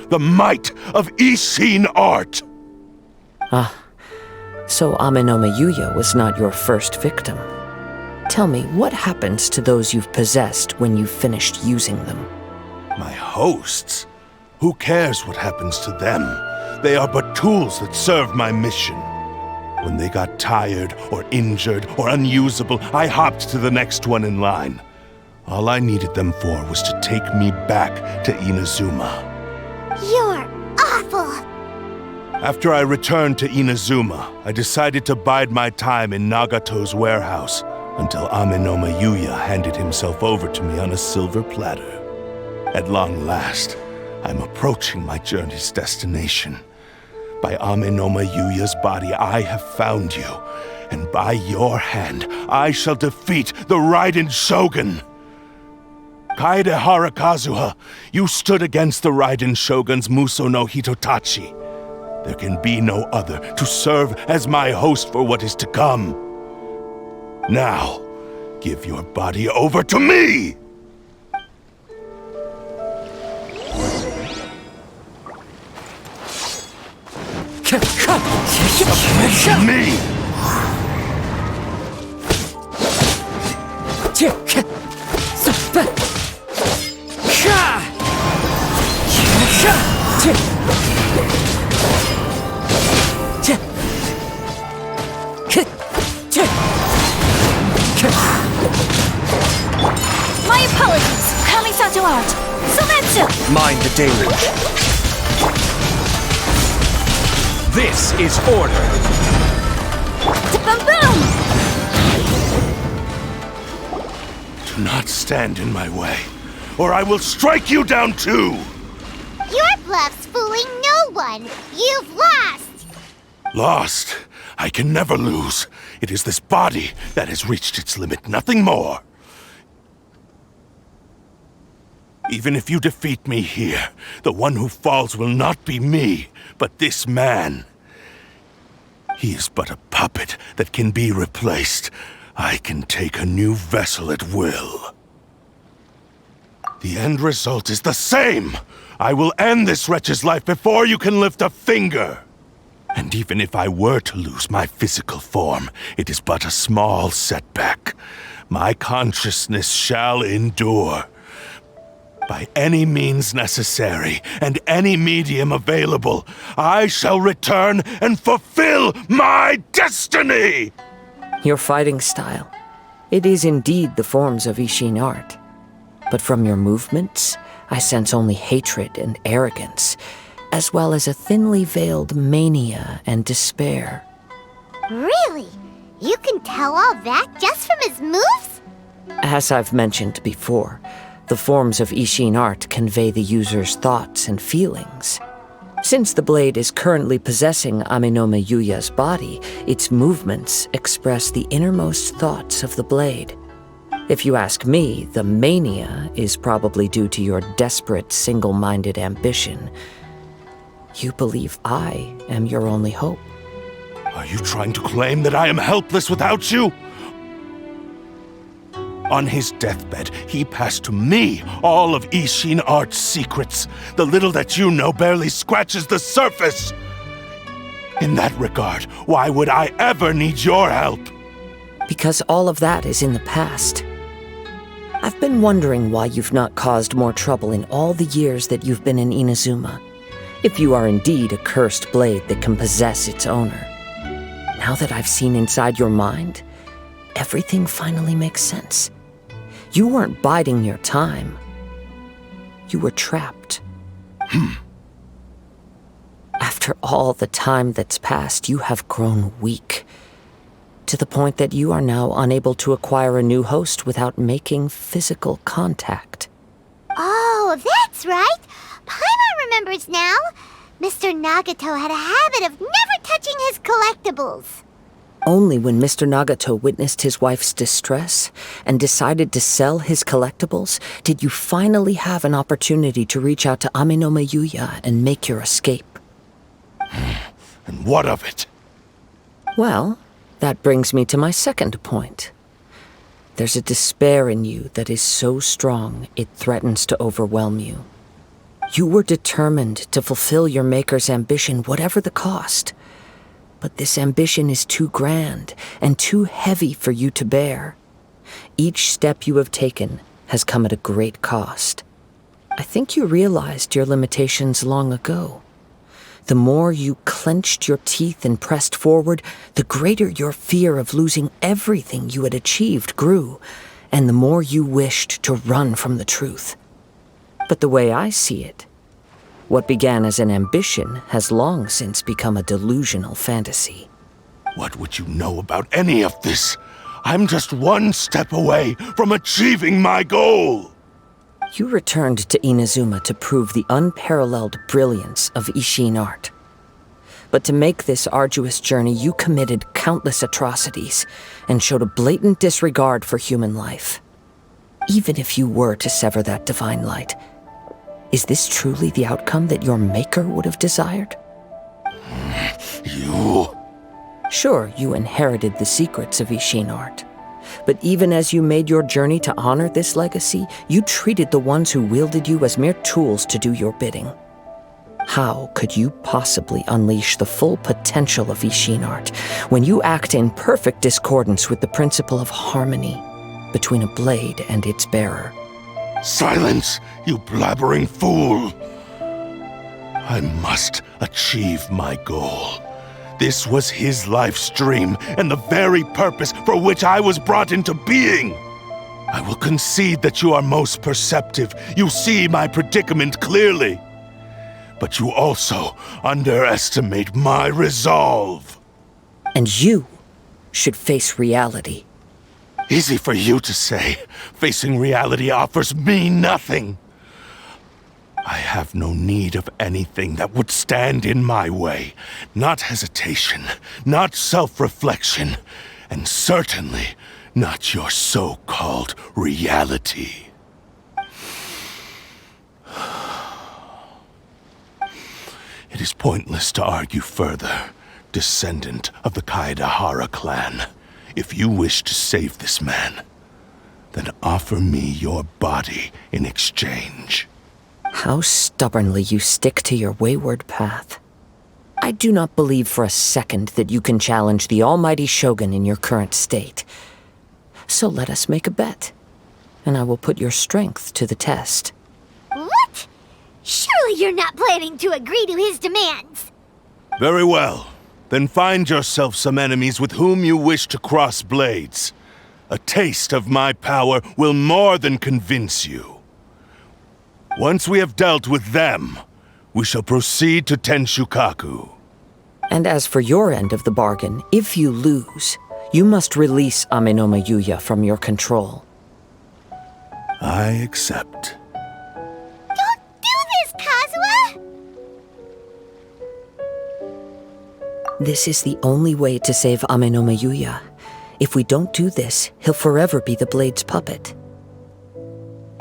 the might of Ishin art! So Amэному Yuya was not your first victim. Tell me, what happens to those you've possessed when you've finished using them? My hosts? Who cares what happens to them? They are but tools that serve my mission. When they got tired, or injured, or unusable, I hopped to the next one in line. All I needed them for was to take me back to Inazuma. You're awful! After I returned to Inazuma, I decided to bide my time in Nagato's warehouse until Amэному Yuya handed himself over to me on a silver platter. At long last, I'm approaching my journey's destination. By Amэному Yuya's body, I have found you, and by your hand, I shall defeat the Raiden Shogun! Kaide'hara Kadzuhu, you stood against the Raiden Shogun's Muso no Hitotachi. There can be no other to serve as my host for what is to come. Now, give your body over to me! Me! art! Sometsu! Mind the deluge. This is order. Boom boom! Do not stand in my way, or I will strike you down too! Your bluff's fooling no one! You've lost! Lost? I can never lose. It is this body that has reached its limit, nothing more. Even if you defeat me here, the one who falls will not be me, but this man. He is but a puppet that can be replaced. I can take a new vessel at will. The end result is the same! I will end this wretch's life before you can lift a finger! And even if I were to lose my physical form, it is but a small setback. My consciousness shall endure. By any means necessary, and any medium available, I shall return and fulfill my destiny! Your fighting style. It is indeed the forms of Ishin art. But from your movements, I sense only hatred and arrogance, as well as a thinly veiled mania and despair. Really? You can tell all that just from his moves? As I've mentioned before, the forms of Ishin art convey the user's thoughts and feelings. Since the blade is currently possessing Amэному Yuya's body, its movements express the innermost thoughts of the blade. If you ask me, the mania is probably due to your desperate, single-minded ambition. You believe I am your only hope. Are you trying to claim that I am helpless without you? On his deathbed, he passed to me all of Ishin art's secrets. The little that you know barely scratches the surface. In that regard, why would I ever need your help? Because all of that is in the past. I've been wondering why you've not caused more trouble in all the years that you've been in Inazuma. If you are indeed a cursed blade that can possess its owner. Now that I've seen inside your mind, everything finally makes sense. You weren't biding your time. You were trapped. After all the time that's passed, you have grown weak. To the point that you are now unable to acquire a new host without making physical contact. Oh, that's right! Paimon remembers now! Mr. Nagato had a habit of never touching his collectibles. Only when Mr. Nagato witnessed his wife's distress and decided to sell his collectibles did you finally have an opportunity to reach out to Amэному Yuya and make your escape. And what of it? Well, that brings me to my second point. There's a despair in you that is so strong it threatens to overwhelm you. You were determined to fulfill your maker's ambition, whatever the cost. But this ambition is too grand and too heavy for you to bear. Each step you have taken has come at a great cost. I think you realized your limitations long ago. The more you clenched your teeth and pressed forward, the greater your fear of losing everything you had achieved grew, and the more you wished to run from the truth. But the way I see it, what began as an ambition has long since become a delusional fantasy. What would you know about any of this? I'm just one step away from achieving my goal! You returned to Inazuma to prove the unparalleled brilliance of Ishin art. But to make this arduous journey, you committed countless atrocities and showed a blatant disregard for human life. Even if you were to sever that divine light, is this truly the outcome that your maker would have desired? You... Sure, you inherited the secrets of Ishin art. But even as you made your journey to honor this legacy, you treated the ones who wielded you as mere tools to do your bidding. How could you possibly unleash the full potential of Ishin art when you act in perfect discordance with the principle of harmony between a blade and its bearer? Silence, you blabbering fool! I must achieve my goal. This was his life's dream, and the very purpose for which I was brought into being. I will concede that you are most perceptive. You see my predicament clearly. But you also underestimate my resolve. And you should face reality. Easy for you to say. Facing reality offers me nothing. I have no need of anything that would stand in my way. Not hesitation, not self-reflection, and certainly not your so-called reality. It is pointless to argue further, descendant of the Kaide'hara clan. If you wish to save this man, then offer me your body in exchange. How stubbornly you stick to your wayward path. I do not believe for a second that you can challenge the almighty Shogun in your current state. So let us make a bet, and I will put your strength to the test. What? Surely you're not planning to agree to his demands. Very well. Then find yourself some enemies with whom you wish to cross blades. A taste of my power will more than convince you. Once we have dealt with them, we shall proceed to Tenshukaku. And as for your end of the bargain, if you lose, you must release Amэному Yuya from your control. I accept. Don't do this, Kazuha! This is the only way to save Amэному Yuya. If we don't do this, he'll forever be the Blade's puppet.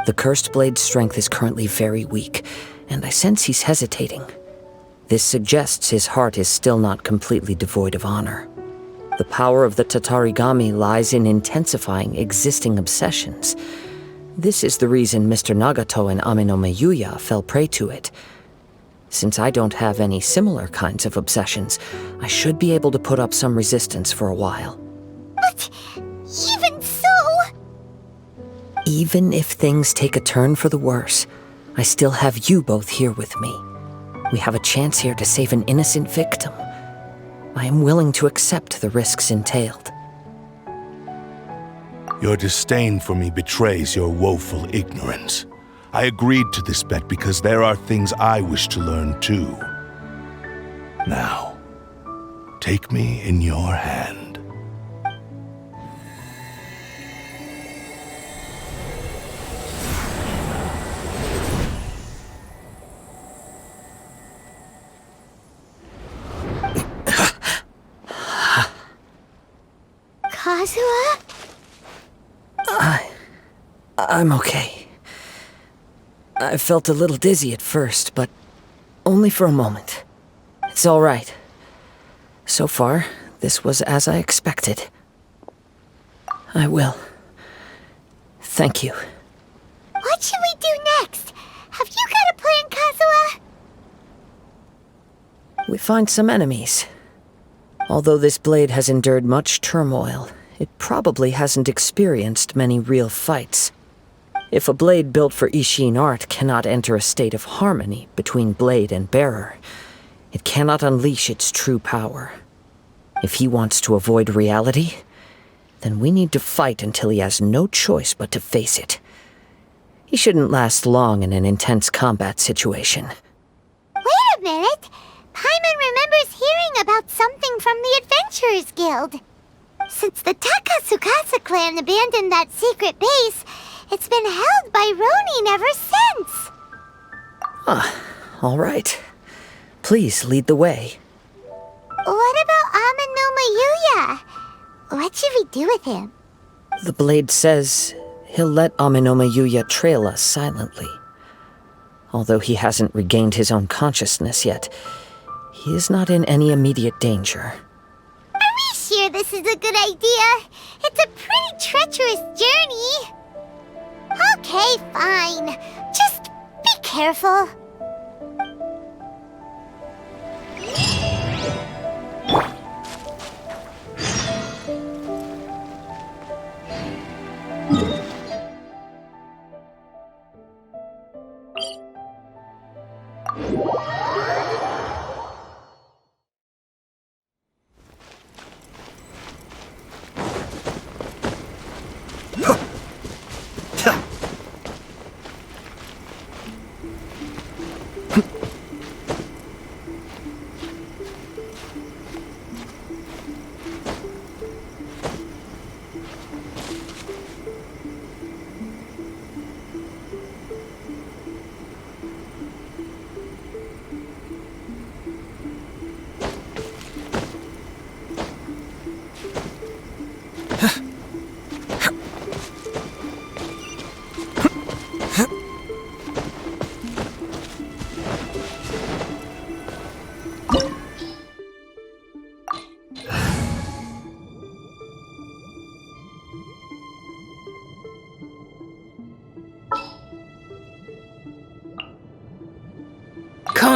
The Cursed Blade's strength is currently very weak, and I sense he's hesitating. This suggests his heart is still not completely devoid of honor. The power of the Tatarigami lies in intensifying existing obsessions. This is the reason Mr. Nagato and Amэному Yuya fell prey to it. Since I don't have any similar kinds of obsessions, I should be able to put up some resistance for a while. But even so... Even if things take a turn for the worse, I still have you both here with me. We have a chance here to save an innocent victim. I am willing to accept the risks entailed. Your disdain for me betrays your woeful ignorance. I agreed to this bet because there are things I wish to learn too. Now, take me in your hand. Kazuha? I'm okay. I felt a little dizzy at first, but only for a moment. It's all right. So far, this was as I expected. I will. Thank you. What should we do next? Have you got a plan, Kazuha? We find some enemies. Although this blade has endured much turmoil, it probably hasn't experienced many real fights. If a blade built for Ishin art cannot enter a state of harmony between blade and bearer, it cannot unleash its true power. If he wants to avoid reality, then we need to fight until he has no choice but to face it. He shouldn't last long in an intense combat situation. Wait a minute! Paimon remembers hearing about something from the Adventurers Guild. Since the Takasukasa clan abandoned that secret base, it's been held by Ronin ever since. All right. Please lead the way. What about Amэному Yuya? What should we do with him? The blade says he'll let Amэному Yuya trail us silently. Although he hasn't regained his own consciousness yet, he is not in any immediate danger. Are we sure this is a good idea? It's a pretty treacherous journey. Okay, fine. Just be careful.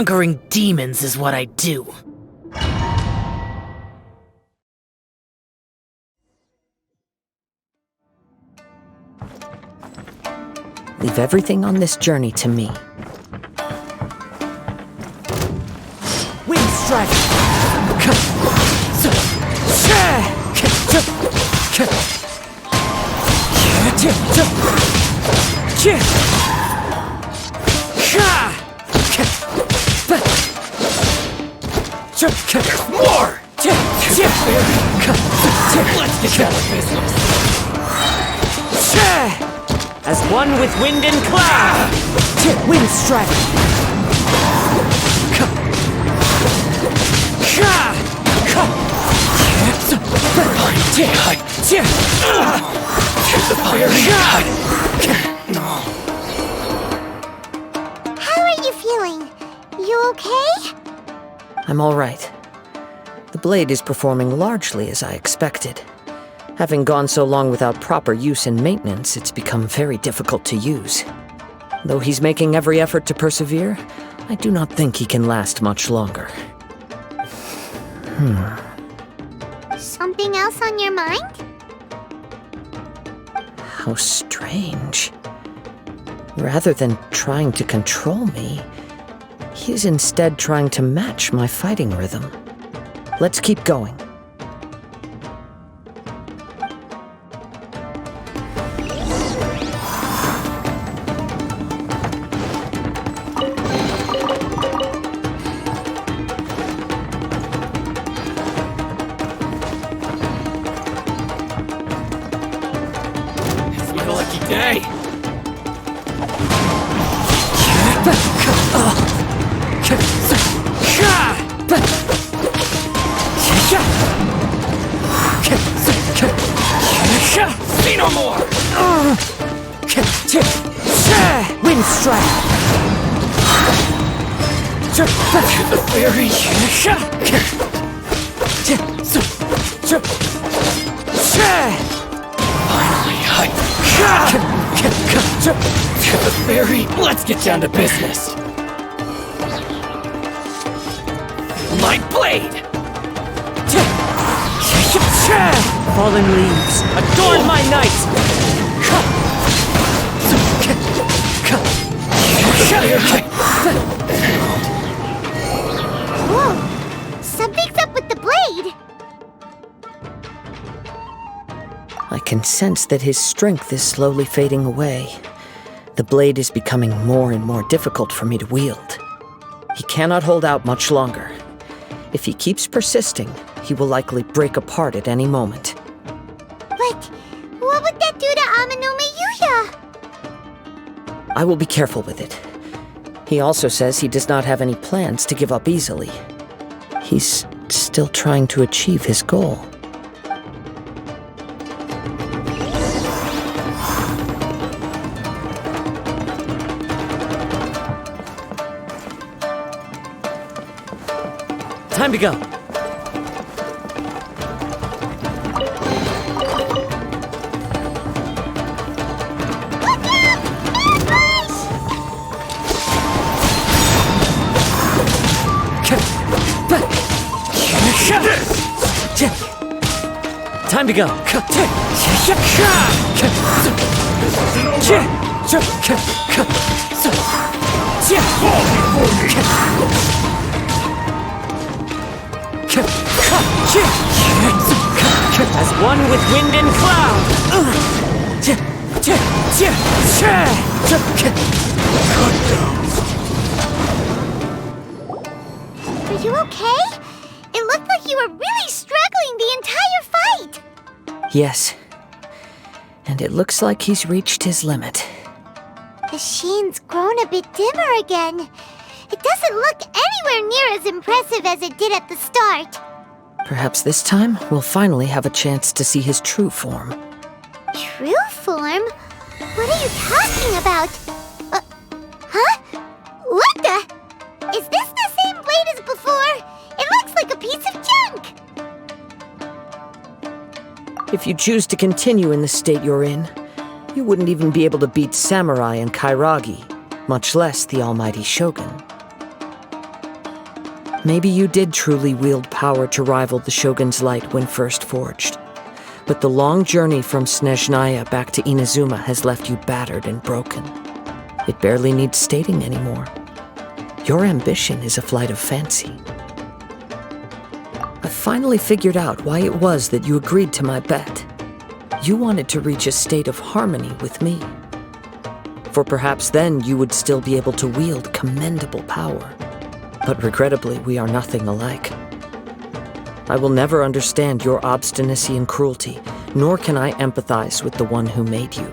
Conquering demons is what I do. Leave everything on this journey to me. Wind strike! There's more! Let's get down to business. As one with wind and cloud! Wind strike! How are you feeling? You okay? I'm all right. The blade is performing largely as I expected. Having gone so long without proper use and maintenance, it's become very difficult to use. Though he's making every effort to persevere, I do not think he can last much longer. Something else on your mind? How strange. Rather than trying to control me, he's instead trying to match my fighting rhythm. Let's keep going. Day. See no more. Wind strike! The fairy. The fairy. Let's get down to business. My blade. Fallen leaves, adorn my night! Whoa! Something's up with the blade! I can sense that his strength is slowly fading away. The blade is becoming more and more difficult for me to wield. He cannot hold out much longer. If he keeps persisting, he will likely break apart at any moment. But what would that do to Amэному Yuya? I will be careful with it. He also says he does not have any plans to give up easily. He's still trying to achieve his goal. Time to go. Time to go. As one with wind and cloud. Are you okay? It looked like you were really struggling the entire fight. Yes. And it looks like he's reached his limit. The sheen's grown a bit dimmer again. It doesn't look anywhere near as impressive as it did at the start. Perhaps this time, we'll finally have a chance to see his true form. True form? What are you talking about? Huh? What the? Is this the same blade as before? It looks like a piece of junk! If you choose to continue in the state you're in, you wouldn't even be able to beat Samurai and Kairagi, much less the almighty Shogun. Maybe you did truly wield power to rival the Shogun's light when first forged. But the long journey from Snezhnaya back to Inazuma has left you battered and broken. It barely needs stating anymore. Your ambition is a flight of fancy. I finally figured out why it was that you agreed to my bet. You wanted to reach a state of harmony with me. For perhaps then you would still be able to wield commendable power. But regrettably, we are nothing alike. I will never understand your obstinacy and cruelty, nor can I empathize with the one who made you.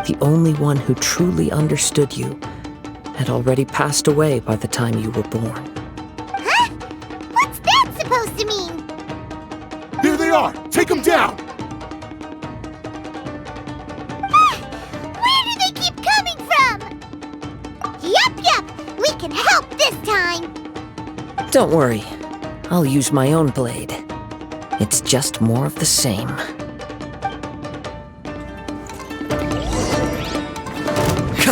The only one who truly understood you had already passed away by the time you were born. Huh? What's that supposed to mean? Here they are! Take them down! Where do they keep coming from? Yup, we can help this time. Don't worry, I'll use my own blade. It's just more of the same.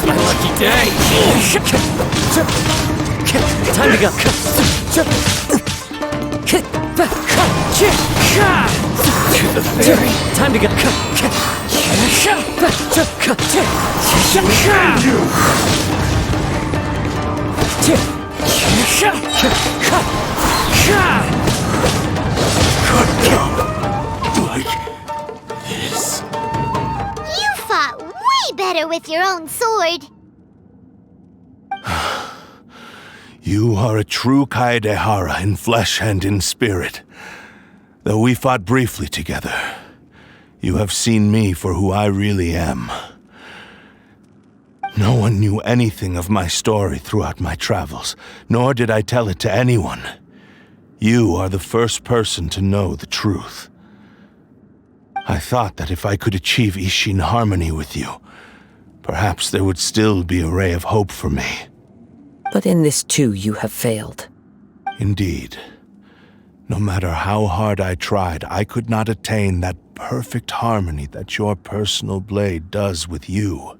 My lucky day! Time to go. To the ferry! Time to go. Like this. You fought way better with your own sword. You are a true Kaide'hara in flesh and in spirit. Though we fought briefly together, you have seen me for who I really am. No one knew anything of my story throughout my travels, nor did I tell it to anyone. You are the first person to know the truth. I thought that if I could achieve Ishin harmony with you, perhaps there would still be a ray of hope for me. But in this too, you have failed. Indeed. No matter how hard I tried, I could not attain that perfect harmony that your personal blade does with you.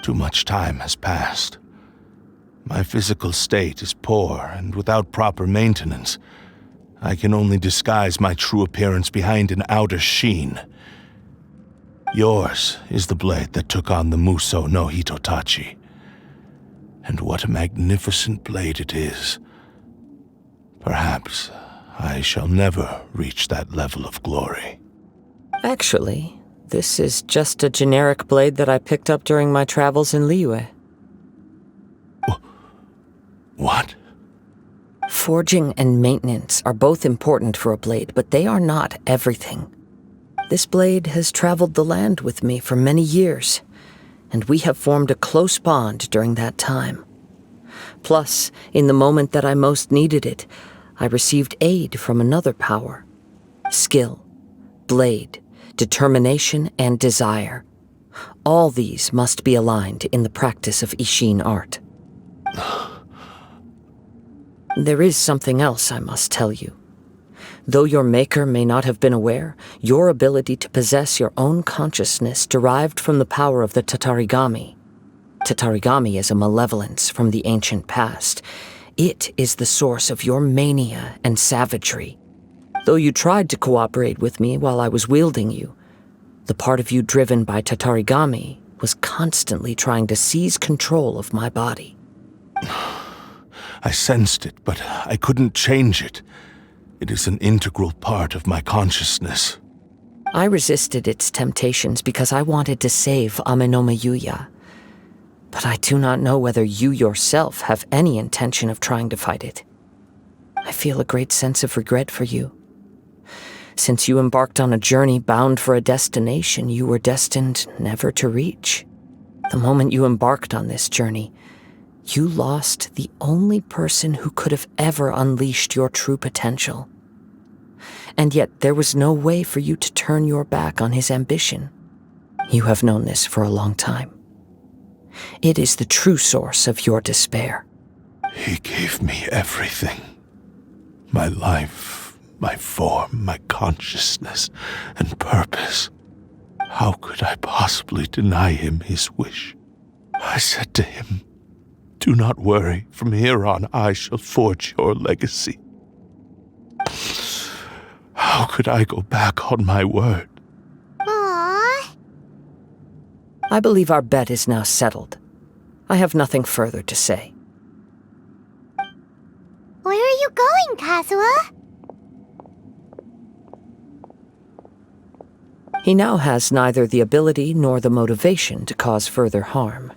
Too much time has passed. My physical state is poor, and without proper maintenance, I can only disguise my true appearance behind an outer sheen. Yours is the blade that took on the Muso no Hitotachi. And what a magnificent blade it is. Perhaps I shall never reach that level of glory. Actually, this is just a generic blade that I picked up during my travels in Liyue. What? Forging and maintenance are both important for a blade, but they are not everything. This blade has traveled the land with me for many years, and we have formed a close bond during that time. Plus, in the moment that I most needed it, I received aid from another power. Skill, blade, determination, and desire. All these must be aligned in the practice of Ishin art. There is something else I must tell you. Though your maker may not have been aware, your ability to possess your own consciousness derived from the power of the Tatarigami. Tatarigami is a malevolence from the ancient past. It is the source of your mania and savagery. Though you tried to cooperate with me while I was wielding you, the part of you driven by Tatarigami was constantly trying to seize control of my body. I sensed it, but I couldn't change it. It is an integral part of my consciousness. I resisted its temptations because I wanted to save Amэному Yuya. But I do not know whether you yourself have any intention of trying to fight it. I feel a great sense of regret for you. Since you embarked on a journey bound for a destination you were destined never to reach. The moment you embarked on this journey, you lost the only person who could have ever unleashed your true potential. And yet there was no way for you to turn your back on his ambition. You have known this for a long time. It is the true source of your despair. He gave me everything. My life, my form, my consciousness, and purpose. How could I possibly deny him his wish? I said to him, Do not worry. From here on, I shall forge your legacy. How could I go back on my word? Aww. I believe our bet is now settled. I have nothing further to say. Where are you going, Kazuha? He now has neither the ability nor the motivation to cause further harm.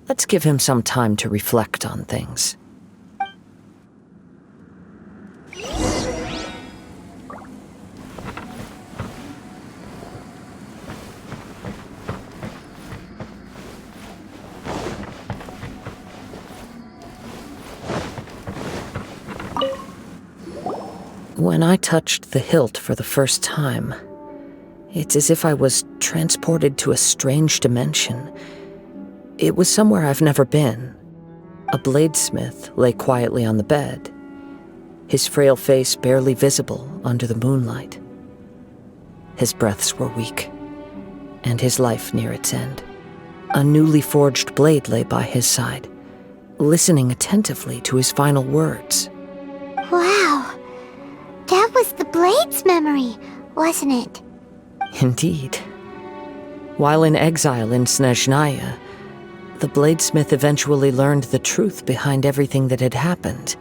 Let's give him some time to reflect on things. When I touched the hilt for the first time, it's as if I was transported to a strange dimension. It was somewhere I've never been. A bladesmith lay quietly on the bed, his frail face barely visible under the moonlight. His breaths were weak, and his life near its end. A newly forged blade lay by his side, listening attentively to his final words. Wow. That was the Blade's memory, wasn't it? Indeed. While in exile in Snezhnaya, the bladesmith eventually learned the truth behind everything that had happened.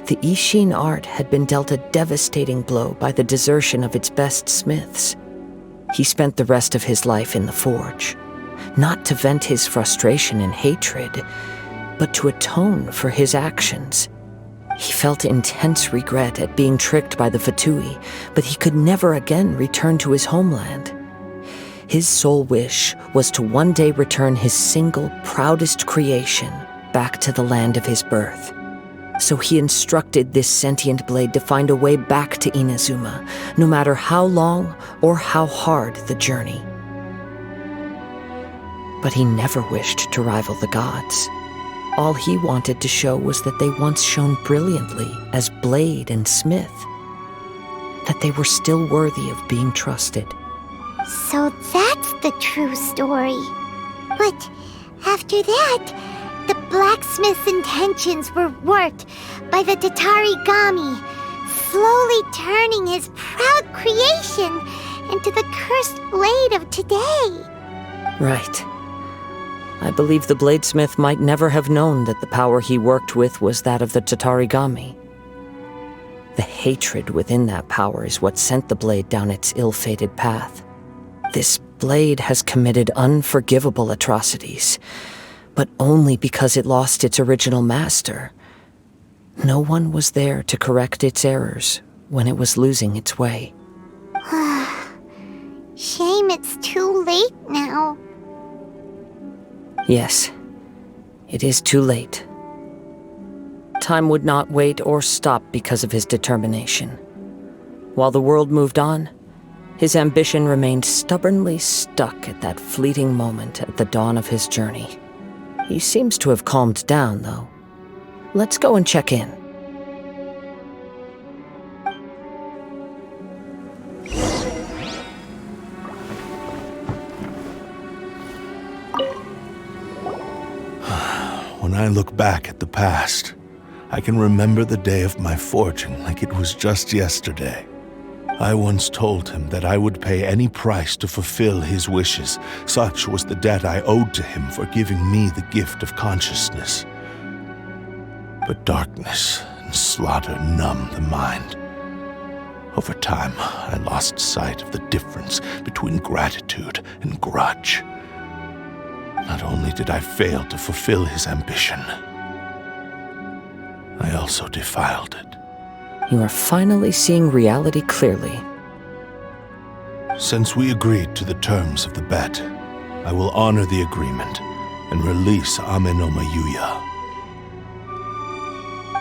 The Ishin art had been dealt a devastating blow by the desertion of its best smiths. He spent the rest of his life in the forge, not to vent his frustration and hatred, but to atone for his actions. He felt intense regret at being tricked by the Fatui, but he could never again return to his homeland. His sole wish was to one day return his single, proudest creation back to the land of his birth. So he instructed this sentient blade to find a way back to Inazuma, no matter how long or how hard the journey. But he never wished to rival the gods. All he wanted to show was that they once shone brilliantly as blade and smith, that they were still worthy of being trusted. So that's the true story. But after that, the blacksmith's intentions were warped by the Tatarigami, slowly turning his proud creation into the cursed blade of today. Right. I believe the bladesmith might never have known that the power he worked with was that of the Tatarigami. The hatred within that power is what sent the blade down its ill-fated path. This blade has committed unforgivable atrocities, but only because it lost its original master. No one was there to correct its errors when it was losing its way. Shame it's too late now. Yes, it is too late. Time would not wait or stop because of his determination. While the world moved on, his ambition remained stubbornly stuck at that fleeting moment at the dawn of his journey. He seems to have calmed down, though. Let's go and check in. When I look back at the past, I can remember the day of my forging like it was just yesterday. I once told him that I would pay any price to fulfill his wishes. Such was the debt I owed to him for giving me the gift of consciousness. But darkness and slaughter numbed the mind. Over time, I lost sight of the difference between gratitude and grudge. Not only did I fail to fulfill his ambition, I also defiled it. You are finally seeing reality clearly. Since we agreed to the terms of the bet, I will honor the agreement and release Amэному Yuya.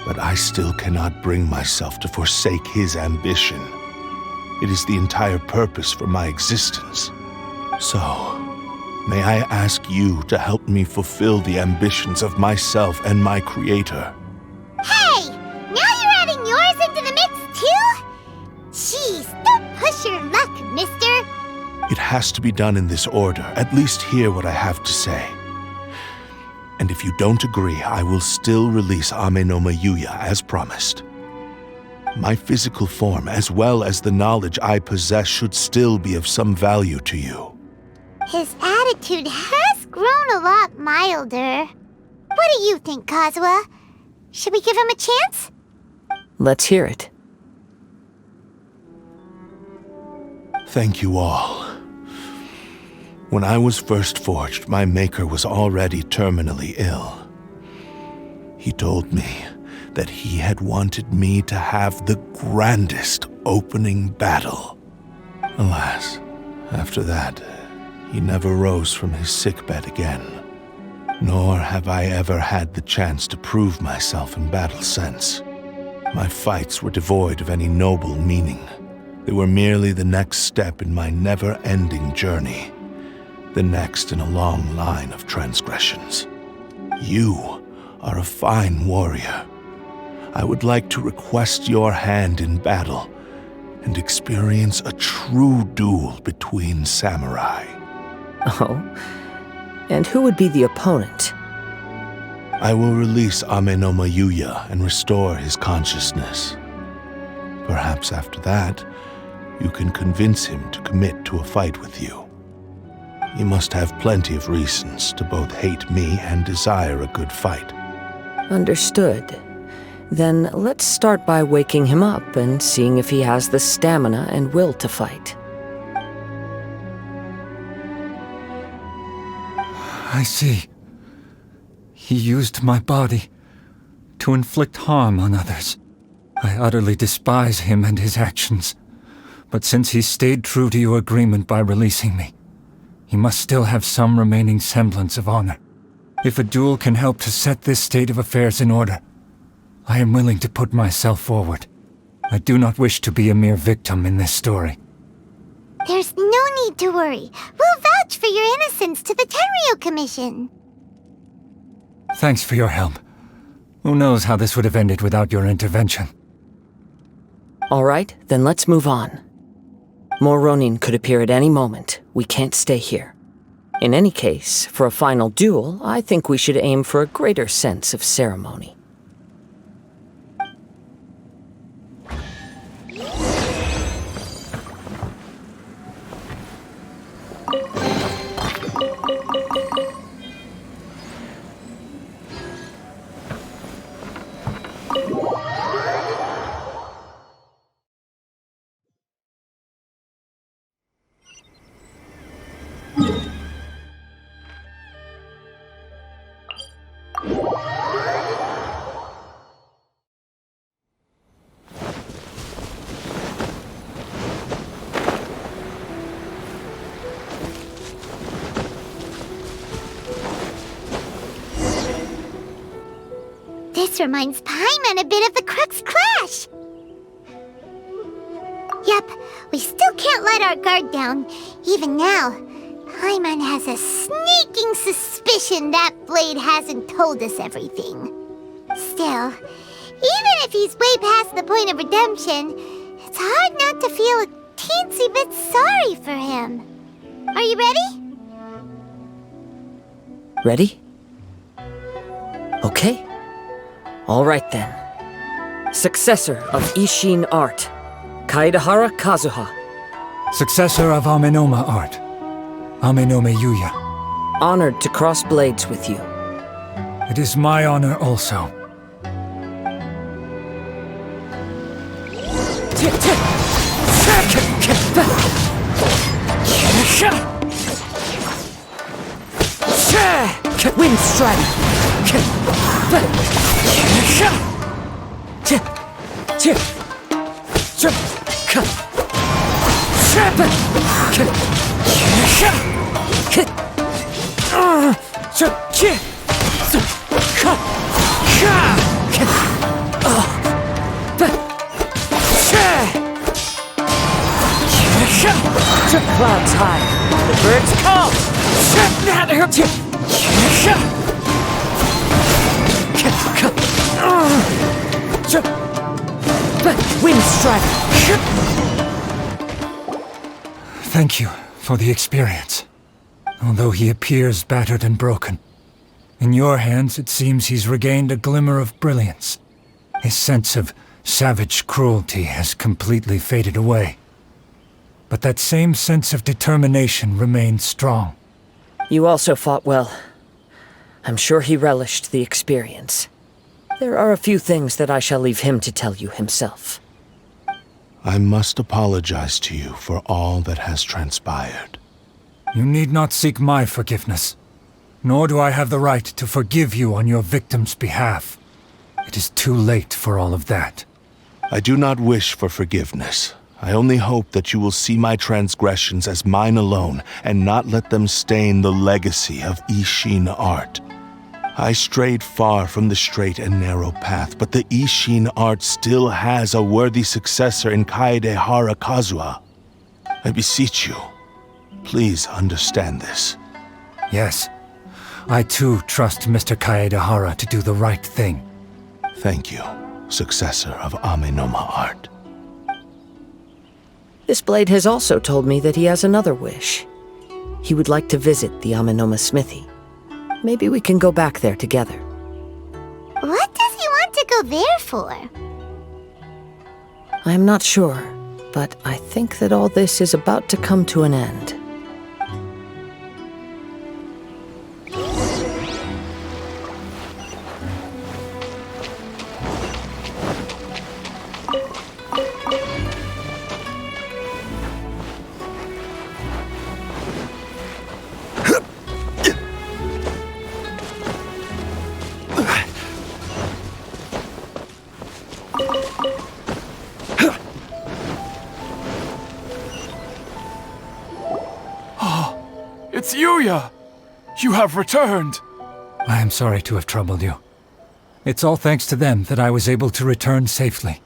But I still cannot bring myself to forsake his ambition. It is the entire purpose for my existence. So, may I ask you to help me fulfill the ambitions of myself and my creator? Hey! Now you're adding yours into the mix, too? Jeez, don't push your luck, mister. It has to be done in this order. At least hear what I have to say. And if you don't agree, I will still release Amэному Yuya as promised. My physical form, as well as the knowledge I possess, should still be of some value to you. His attitude has grown a lot milder. What do you think, Kazuha? Should we give him a chance? Let's hear it. Thank you all. When I was first forged, my maker was already terminally ill. He told me that he had wanted me to have the grandest opening battle. Alas, after that, he never rose from his sickbed again. Nor have I ever had the chance to prove myself in battle since. My fights were devoid of any noble meaning. They were merely the next step in my never-ending journey. The next in a long line of transgressions. You are a fine warrior. I would like to request your hand in battle and experience a true duel between samurai. Oh? And who would be the opponent? I will release Amэному Yuya and restore his consciousness. Perhaps after that, you can convince him to commit to a fight with you. He must have plenty of reasons to both hate me and desire a good fight. Understood. Then let's start by waking him up and seeing if he has the stamina and will to fight. I see. He used my body to inflict harm on others. I utterly despise him and his actions. But since he stayed true to your agreement by releasing me, he must still have some remaining semblance of honor. If a duel can help to set this state of affairs in order, I am willing to put myself forward. I do not wish to be a mere victim in this story. There's no need to worry. We'll vouch for your innocence to the Tэнrё Commission. Thanks for your help. Who knows how this would have ended without your intervention. All right, then let's move on. More Ronin could appear at any moment. We can't stay here. In any case, for a final duel, I think we should aim for a greater sense of ceremony. This reminds Paimon a bit of the Crux Clash. Yep, we still can't let our guard down. Even now, Paimon has a sneaking suspicion that Blade hasn't told us everything. Still, even if he's way past the point of redemption, it's hard not to feel a teensy bit sorry for him. Are you ready? Ready? Okay. All right then. Successor of Ishin art, Kaide'hara Kazuha. Successor of Amэному art, Amэному Yuya. Honored to cross blades with you. It is my honor also. Wind strike! Clouds high, the birds call! Wind strike! Thank you for the experience. Although he appears battered and broken, In your hands, it seems he's regained a glimmer of brilliance. His sense of savage cruelty has completely faded away. But that same sense of determination remains strong. You also fought well. I'm sure he relished the experience. There are a few things that I shall leave him to tell you himself. I must apologize to you for all that has transpired. You need not seek my forgiveness. Nor do I have the right to forgive you on your victim's behalf. It is too late for all of that. I do not wish for forgiveness. I only hope that you will see my transgressions as mine alone and not let them stain the legacy of Ishin art. I strayed far from the straight and narrow path, but the Ishin art still has a worthy successor in Kaэдэхара Kadzuhu. I beseech you, please understand this. Yes, I too trust Mr. Kα'edehara to do the right thing. Thank you, successor of Amэному art. This blade has also told me that he has another wish. He would like to visit the Amэному smithy. Maybe we can go back there together. What does he want to go there for? I'm not sure, but I think that all this is about to come to an end. It's Yuya! You have returned! I am sorry to have troubled you. It's all thanks to them that I was able to return safely.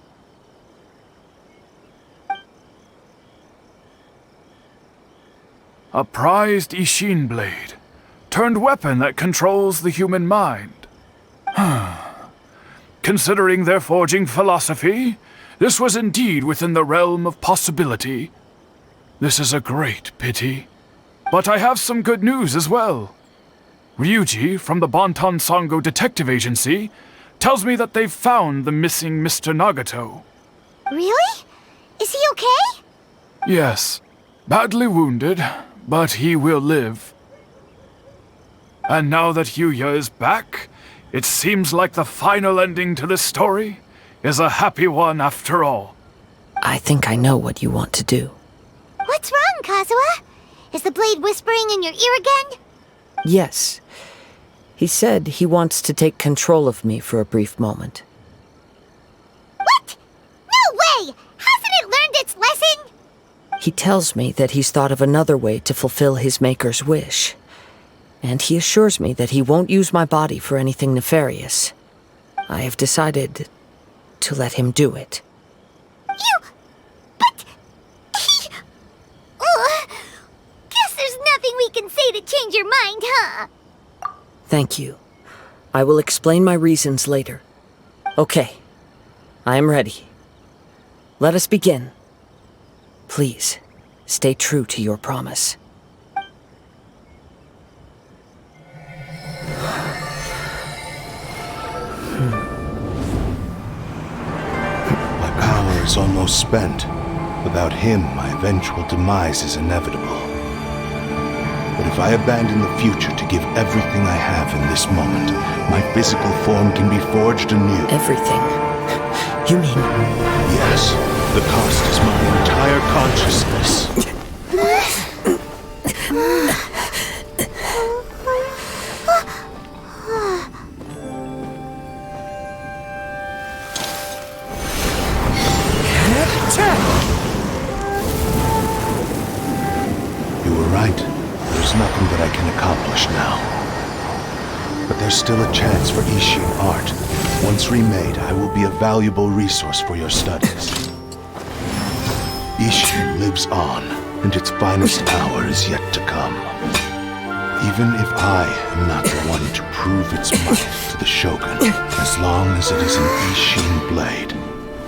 A prized Ishin blade, turned weapon that controls the human mind. Considering their forging philosophy, this was indeed within the realm of possibility. This is a great pity. But I have some good news as well. Ryuji, from the Bonton Sango Detective Agency, tells me that they've found the missing Mr. Nagato. Really? Is he okay? Yes, badly wounded, but he will live. And now that Yuya is back, it seems like the final ending to this story is a happy one after all. I think I know what you want to do. What's wrong, Kazuha? Is the blade whispering in your ear again? Yes. He said he wants to take control of me for a brief moment. What? No way! Hasn't it learned its lesson? He tells me that he's thought of another way to fulfill his maker's wish. And he assures me that he won't use my body for anything nefarious. I have decided to let him do it. But... Guess there's nothing we can say to change your mind, huh? Thank you. I will explain my reasons later. Okay. I am ready. Let us begin. Please, stay true to your promise. My power is almost spent. Without him, my eventual demise is inevitable. But if I abandon the future to give everything I have in this moment, my physical form can be forged anew. Everything? You mean... Yes. The cost is my entire consciousness. You were right. There's nothing that I can accomplish now. But there's still a chance for Ishin art. Once remade, I will be a valuable resource for your studies. Ishin lives on, and its finest hour is yet to come. Even if I am not the one to prove its might to the Shogun, as long as it is an Ishin blade,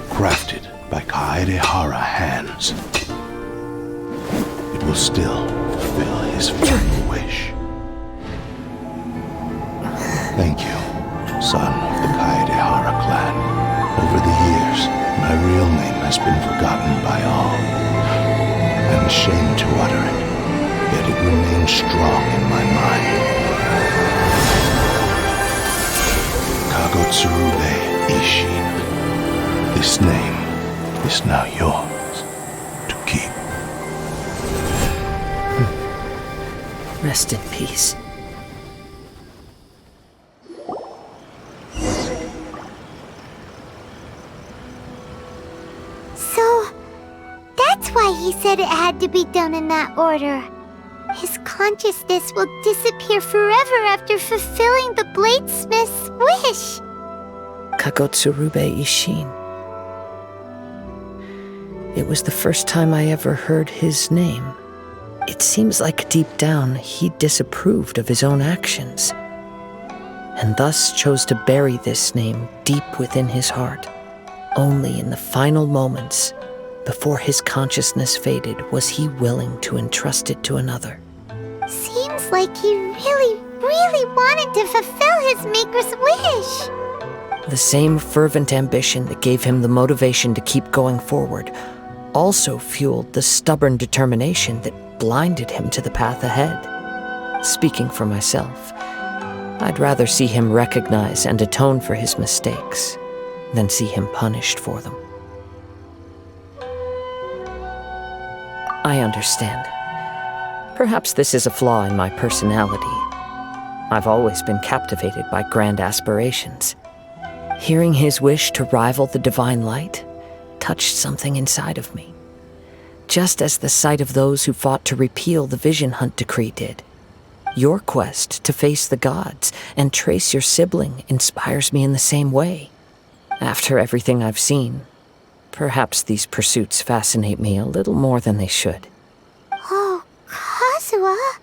crafted by Kα'edehara hands, it will still fulfill his final wish. Thank you, son of the Kaide'hara clan. Over the years, my real name has been forgotten by all. I'm ashamed to utter it, yet it remains strong in my mind. Kagotsurube Ishin. This name is now yours to keep. Rest in peace. So, that's why he said it had to be done in that order. His consciousness will disappear forever after fulfilling the bladesmith's wish. Kagotsurube Ishin. It was the first time I ever heard his name. It seems like deep down he disapproved of his own actions, and thus chose to bury this name deep within his heart. Only in the final moments, before his consciousness faded, was he willing to entrust it to another. Seems like he really wanted to fulfill his maker's wish. The same fervent ambition that gave him the motivation to keep going forward also fueled the stubborn determination that blinded him to the path ahead. Speaking for myself, I'd rather see him recognize and atone for his mistakes than see him punished for them. I understand. Perhaps this is a flaw in my personality. I've always been captivated by grand aspirations. Hearing his wish to rival the divine light touched something inside of me, just as the sight of those who fought to repeal the Vision Hunt decree did. Your quest to face the gods and trace your sibling inspires me in the same way. After everything I've seen, perhaps these pursuits fascinate me a little more than they should. Oh, Kazuha.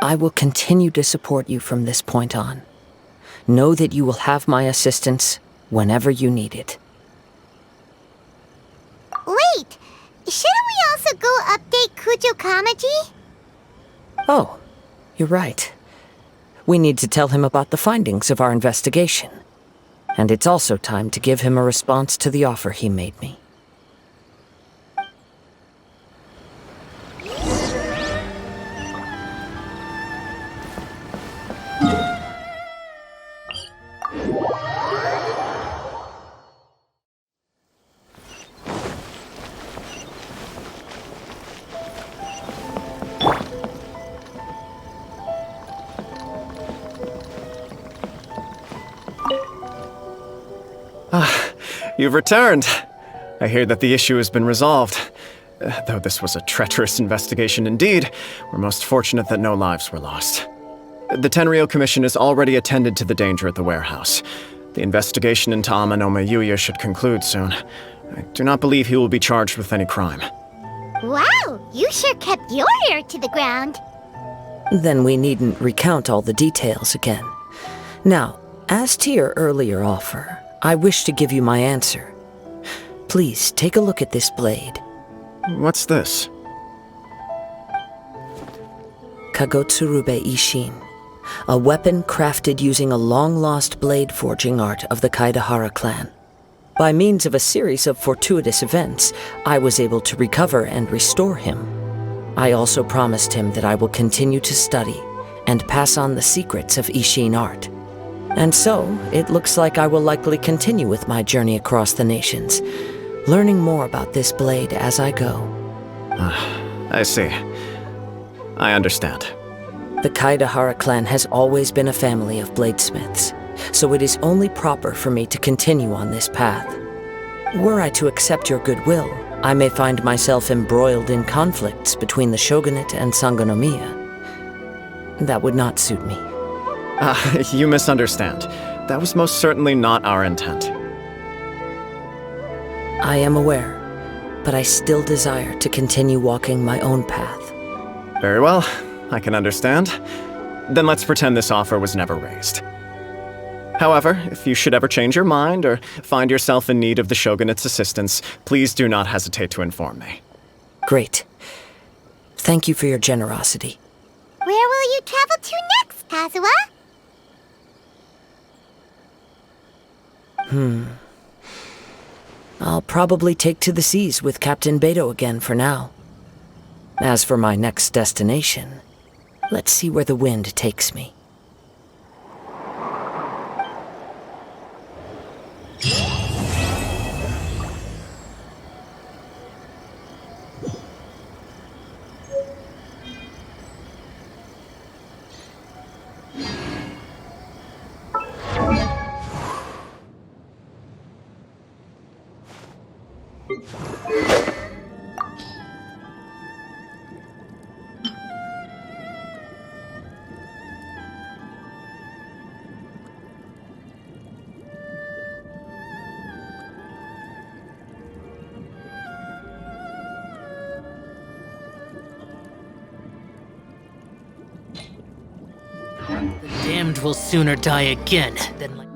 I will continue to support you from this point on. Know that you will have my assistance whenever you need it. Wait, shouldn't we also go update Kujo Kamaji? Oh, you're right. We need to tell him about the findings of our investigation. And it's also time to give him a response to the offer he made me. You've returned. I hear that the issue has been resolved. Though this was a treacherous investigation indeed, we're most fortunate that no lives were lost. The Tэнrё Commission has already attended to the danger at the warehouse. The investigation into Amэному Yuya should conclude soon. I do not believe he will be charged with any crime. Wow, you sure kept your ear to the ground. Then we needn't recount all the details again. Now, as to your earlier offer, I wish to give you my answer. Please take a look at this blade. What's this? Kagotsurube Ishin, a weapon crafted using a long-lost blade forging art of the Kaide'hara clan. By means of a series of fortuitous events, I was able to recover and restore him. I also promised him that I will continue to study and pass on the secrets of Ishin art. And so, it looks like I will likely continue with my journey across the nations, learning more about this blade as I go. I see. I understand. The Kaide'hara clan has always been a family of bladesmiths, so it is only proper for me to continue on this path. Were I to accept your goodwill, I may find myself embroiled in conflicts between the shogunate and Sangonomiya. That would not suit me. You misunderstand. That was most certainly not our intent. I am aware, but I still desire to continue walking my own path. Very well, I can understand. Then let's pretend this offer was never raised. However, if you should ever change your mind or find yourself in need of the shogunate's assistance, please do not hesitate to inform me. Great. Thank you for your generosity. Where will you travel to next, Kazuha? I'll probably take to the seas with Captain Beto again for now. As for my next destination, let's see where the wind takes me. The damned will sooner die again than